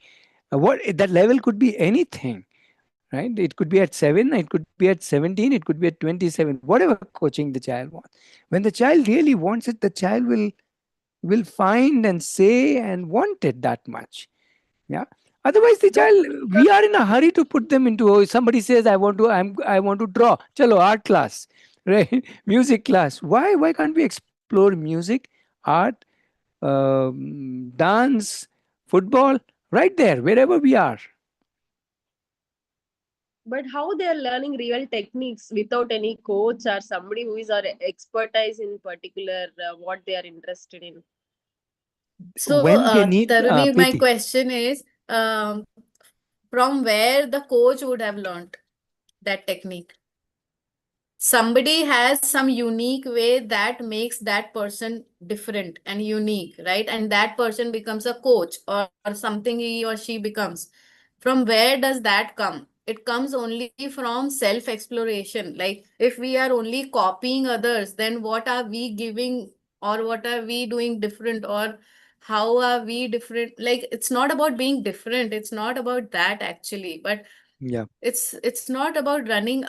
what that level could be anything, right? It could be at 7, it could be at 17, it could be at 27, whatever coaching the child wants. When the child really wants it, the child will find and say and want it that much. Yeah. Otherwise, the But child, we are in a hurry to put them into. Oh, somebody says, I want to draw. Chalo, art class, right? Music class. Why can't we explore music, art, dance, football, right there, wherever we are? how they are learning real techniques without any coach or somebody who is our expertise in particular what they are interested in? So, When they need, Taruni, my Preeti. question is, from where the coach would have learned that technique? Somebody has some unique way that makes that person different and unique, right? And that person becomes a coach or something he or she becomes. From where does that come? It comes only from self exploration. Like, if we are only copying others, then what are we giving, or what are we doing different, or how are we different? Like, it's not about being different, it's not about that actually, but Yeah. it's not about running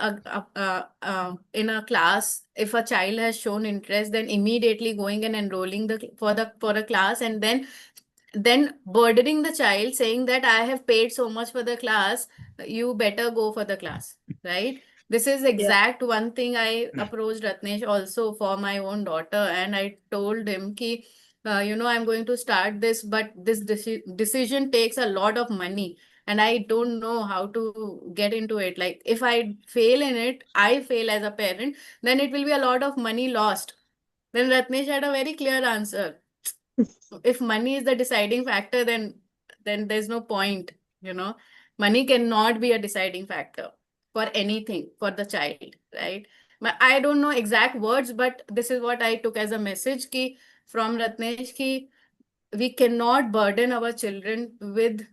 in a class. If a child has shown interest, then immediately going and enrolling for a class, and then burdening the child, saying that I have paid so much for the class, you better go for the class, right? This is Yeah. exact one thing I approached Ratnesh also for my own daughter, and I told him ki, I'm going to start this, but this decision takes a lot of money, and I don't know how to get into it. Like, if I fail in it, I fail as a parent, then it will be a lot of money lost. Then Ratnesh had a very clear answer. If money is the deciding factor, then there's no point, you know. Money cannot be a deciding factor for anything for the child, right? I don't know exact words, but this is what I took as a message ki, from Ratnesh ki, we cannot burden our children with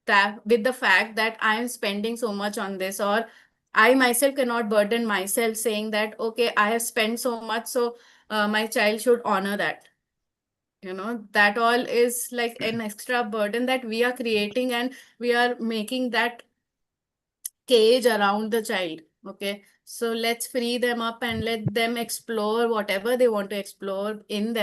the fact that I am spending so much on this, or I myself cannot burden myself saying that okay, I have spent so much, so my child should honor that. That all is like an extra burden that we are creating, and we are making that cage around the child. Okay, so let's free them up and let them explore whatever they want to explore within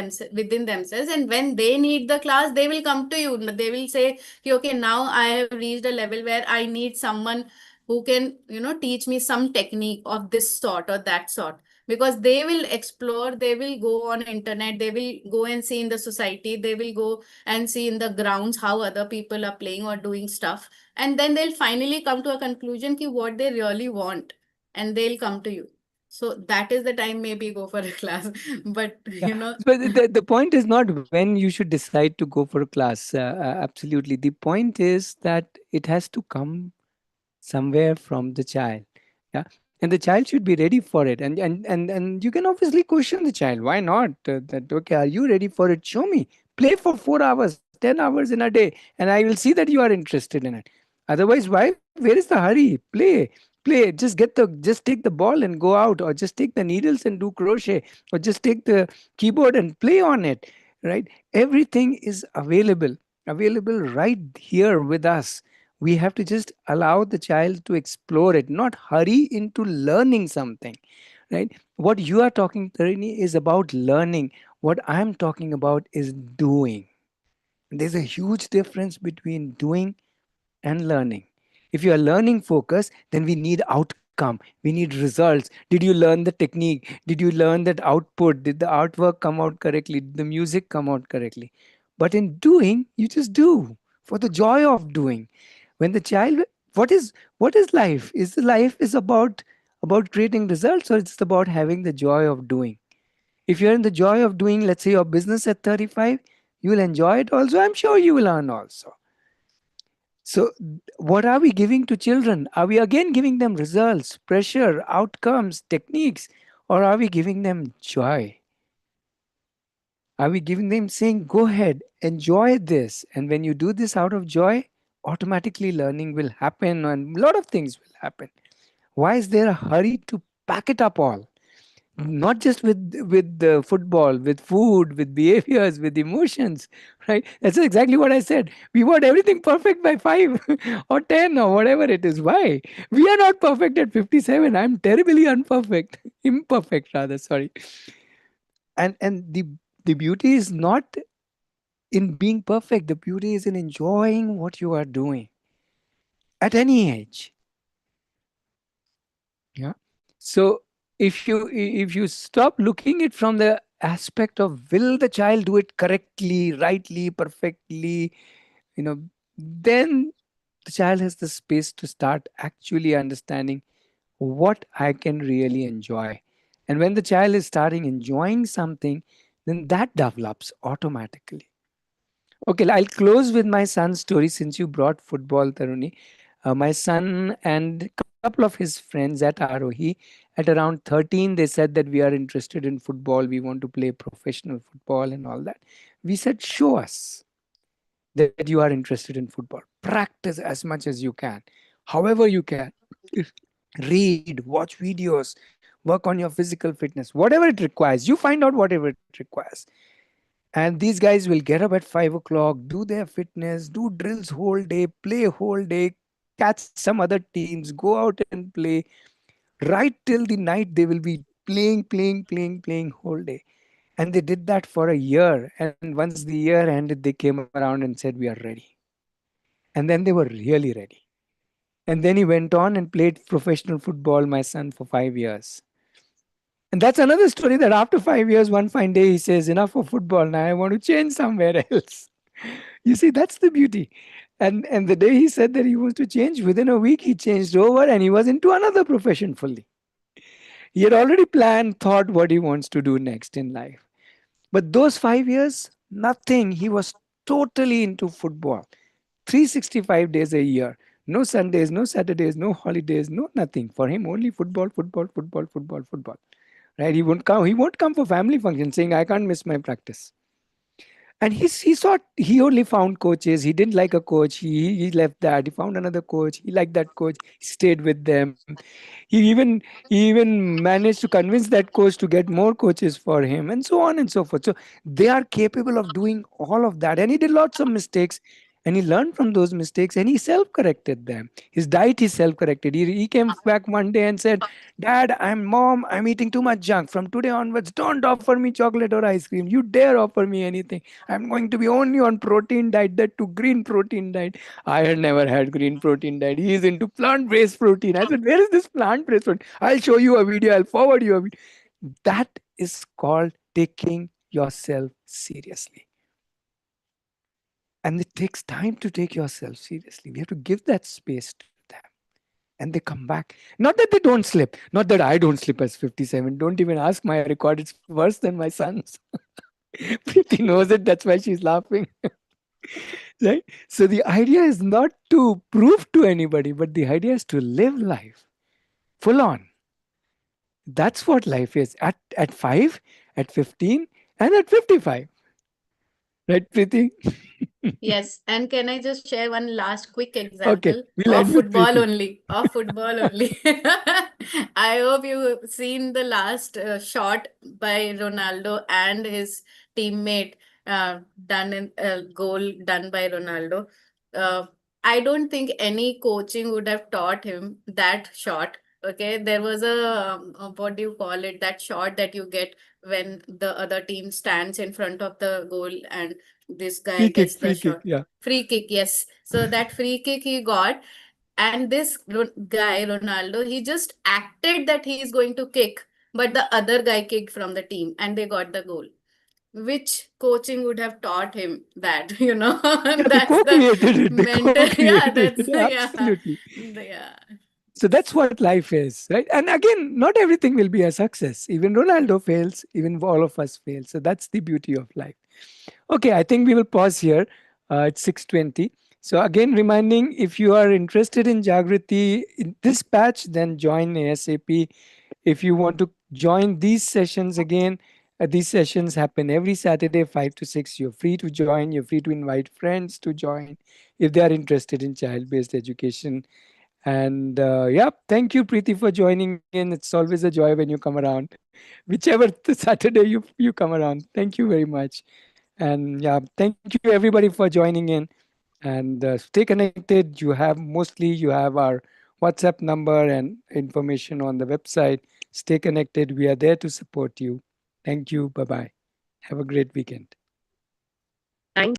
themselves, and when they need the class, they will come to you. They will say, okay, now I have reached a level where I need someone who can teach me some technique of this sort or that sort, because they will explore, they will go on internet, they will go and see in the society, they will go and see in the grounds how other people are playing or doing stuff, and then they'll finally come to a conclusion ki what they really want, and they'll come to you. So that is the time, maybe go for a class. But Yeah. But the point is not when you should decide to go for a class. Absolutely. The point is that it has to come somewhere from the child. Yeah. And the child should be ready for it. And you can obviously question the child. Why not? That okay, are you ready for it? Show me. Play for 4 hours, 10 hours in a day, and I will see that you are interested in it. Otherwise, why? Where is the hurry? Play. Just take the ball and go out, or just take the needles and do crochet, or just take the keyboard and play on it. Right? Everything is available right here with us. We have to just allow the child to explore it, not hurry into learning something. Right? What you are talking, Tarini, is about learning. What I'm talking about is doing. There's a huge difference between doing and learning. If you are learning focused, then we need outcome. outcome. We need results. Did you learn the technique? Did you learn that output? Did the artwork come out correctly? Did the music come out correctly? But in doing, you just do for the joy of doing. When the child, what is life? Is the life is about creating results, or it's about having the joy of doing? If you're in the joy of doing, let's say, your business at 35, you will enjoy it also. I'm sure you will earn also. So, what are we giving to children? Are we again giving them results, pressure, outcomes, techniques, or are we giving them joy? Are we giving them saying, go ahead, enjoy this? And when you do this out of joy, automatically learning will happen and a lot of things will happen. Why is there a hurry to pack it up all? Not just with the football, with food, with behaviors, with emotions, right? That's exactly what I said. We want everything perfect by 5 or 10 or whatever it is. Why? We are not perfect at 57. I'm terribly imperfect, rather, sorry. And the beauty is not in being perfect. The beauty is in enjoying what you are doing at any age. Yeah. So if you stop looking it from the aspect of will the child do it correctly, rightly, perfectly, you know, then the child has the space to start actually understanding what I can really enjoy. And when the child is starting enjoying something, then that develops automatically. Okay, I'll close with my son's story since you brought football, Taruni. My son and a couple of his friends at Aarohi, at around 13, they said that we are interested in football. We want to play professional football and all that. We said, show us that you are interested in football. Practice as much as you can, however you can. Read, watch videos, work on your physical fitness, whatever it requires. You find out whatever it requires. And these guys will get up at 5 o'clock, do their fitness, do drills whole day, play whole day, catch some other teams, go out and play. Right till the night, they will be playing whole day. And they did that for a year. And once the year ended, they came around and said, we are ready. And then they were really ready. And then he went on and played professional football, my son, for 5 years. And that's another story that after 5 years, one fine day, he says, enough of football. Now I want to change somewhere else. You see, that's the beauty. And the day he said that he wants to change, within a week, he changed over and he was into another profession fully. He had already planned, thought what he wants to do next in life. But those 5 years, nothing. He was totally into football. 365 days a year. No Sundays, no Saturdays, no holidays, no nothing. For him, only football, football, football, football, football. Right? He won't come for family functions saying, I can't miss my practice. And he saw he only found coaches. He didn't like a coach. He left that. He found another coach. He liked that coach. He stayed with them. He even managed to convince that coach to get more coaches for him, and so on and so forth. So they are capable of doing all of that. And he did lots of mistakes. And he learned from those mistakes and he self corrected them. His diet, he self corrected. He came back one day and said, Dad, Mom, I'm eating too much junk. From today onwards, don't offer me chocolate or ice cream. You dare offer me anything. I'm going to be only on protein diet, that to green protein diet. I had never had green protein diet. He is into plant-based protein. I said, where is this plant-based protein? I'll show you a video. I'll forward you a video. That is called taking yourself seriously. And it takes time to take yourself seriously. We have to give that space to them. And they come back. Not that they don't slip. Not that I don't slip as 57. Don't even ask my record. It's worse than my son's. Preeti knows it. That's why she's laughing. Right? So the idea is not to prove to anybody, but the idea is to live life full on. That's what life is at 5, at 15, and at 55. Right, Preeti? Yes, and can I just share one last quick Okay, example we'll of end with football Preeti. only, of football only. I hope you've seen the last shot by Ronaldo and his teammate, done in goal done by Ronaldo. Uh, I don't think any coaching would have taught him that shot. Okay, there was what do you call it? That shot that you get when the other team stands in front of the goal and this guy gets the Free kick, shot. yeah. Free kick, yes. So that free kick he got, And this guy, Ronaldo, he just acted that he is going to kick, but the other guy kicked from the team and they got the goal. Which coaching would have taught him that, Yeah, they that's the co-created it. They mental, yeah, co-created it. that's, yeah, Absolutely. yeah. So that's what life is, right? And again, not everything will be a success. Even Ronaldo fails, even all of us fail. So that's the beauty of life. Okay, I think we will pause here. It's 6:20. So again, reminding, if you are interested in Jagriti in this batch, then join ASAP. If you want to join these sessions again, these sessions happen every Saturday, 5 to 6. You're free to join. You're free to invite friends to join if they are interested in child-based education. And yeah, thank you, Preeti, for joining in. It's always a joy when you come around, whichever Saturday you come around. Thank you very much. And yeah, thank you everybody for joining in. And stay connected. You have our WhatsApp number and information on the website. Stay connected. We are there to support you. Thank you. Bye bye. Have a great weekend.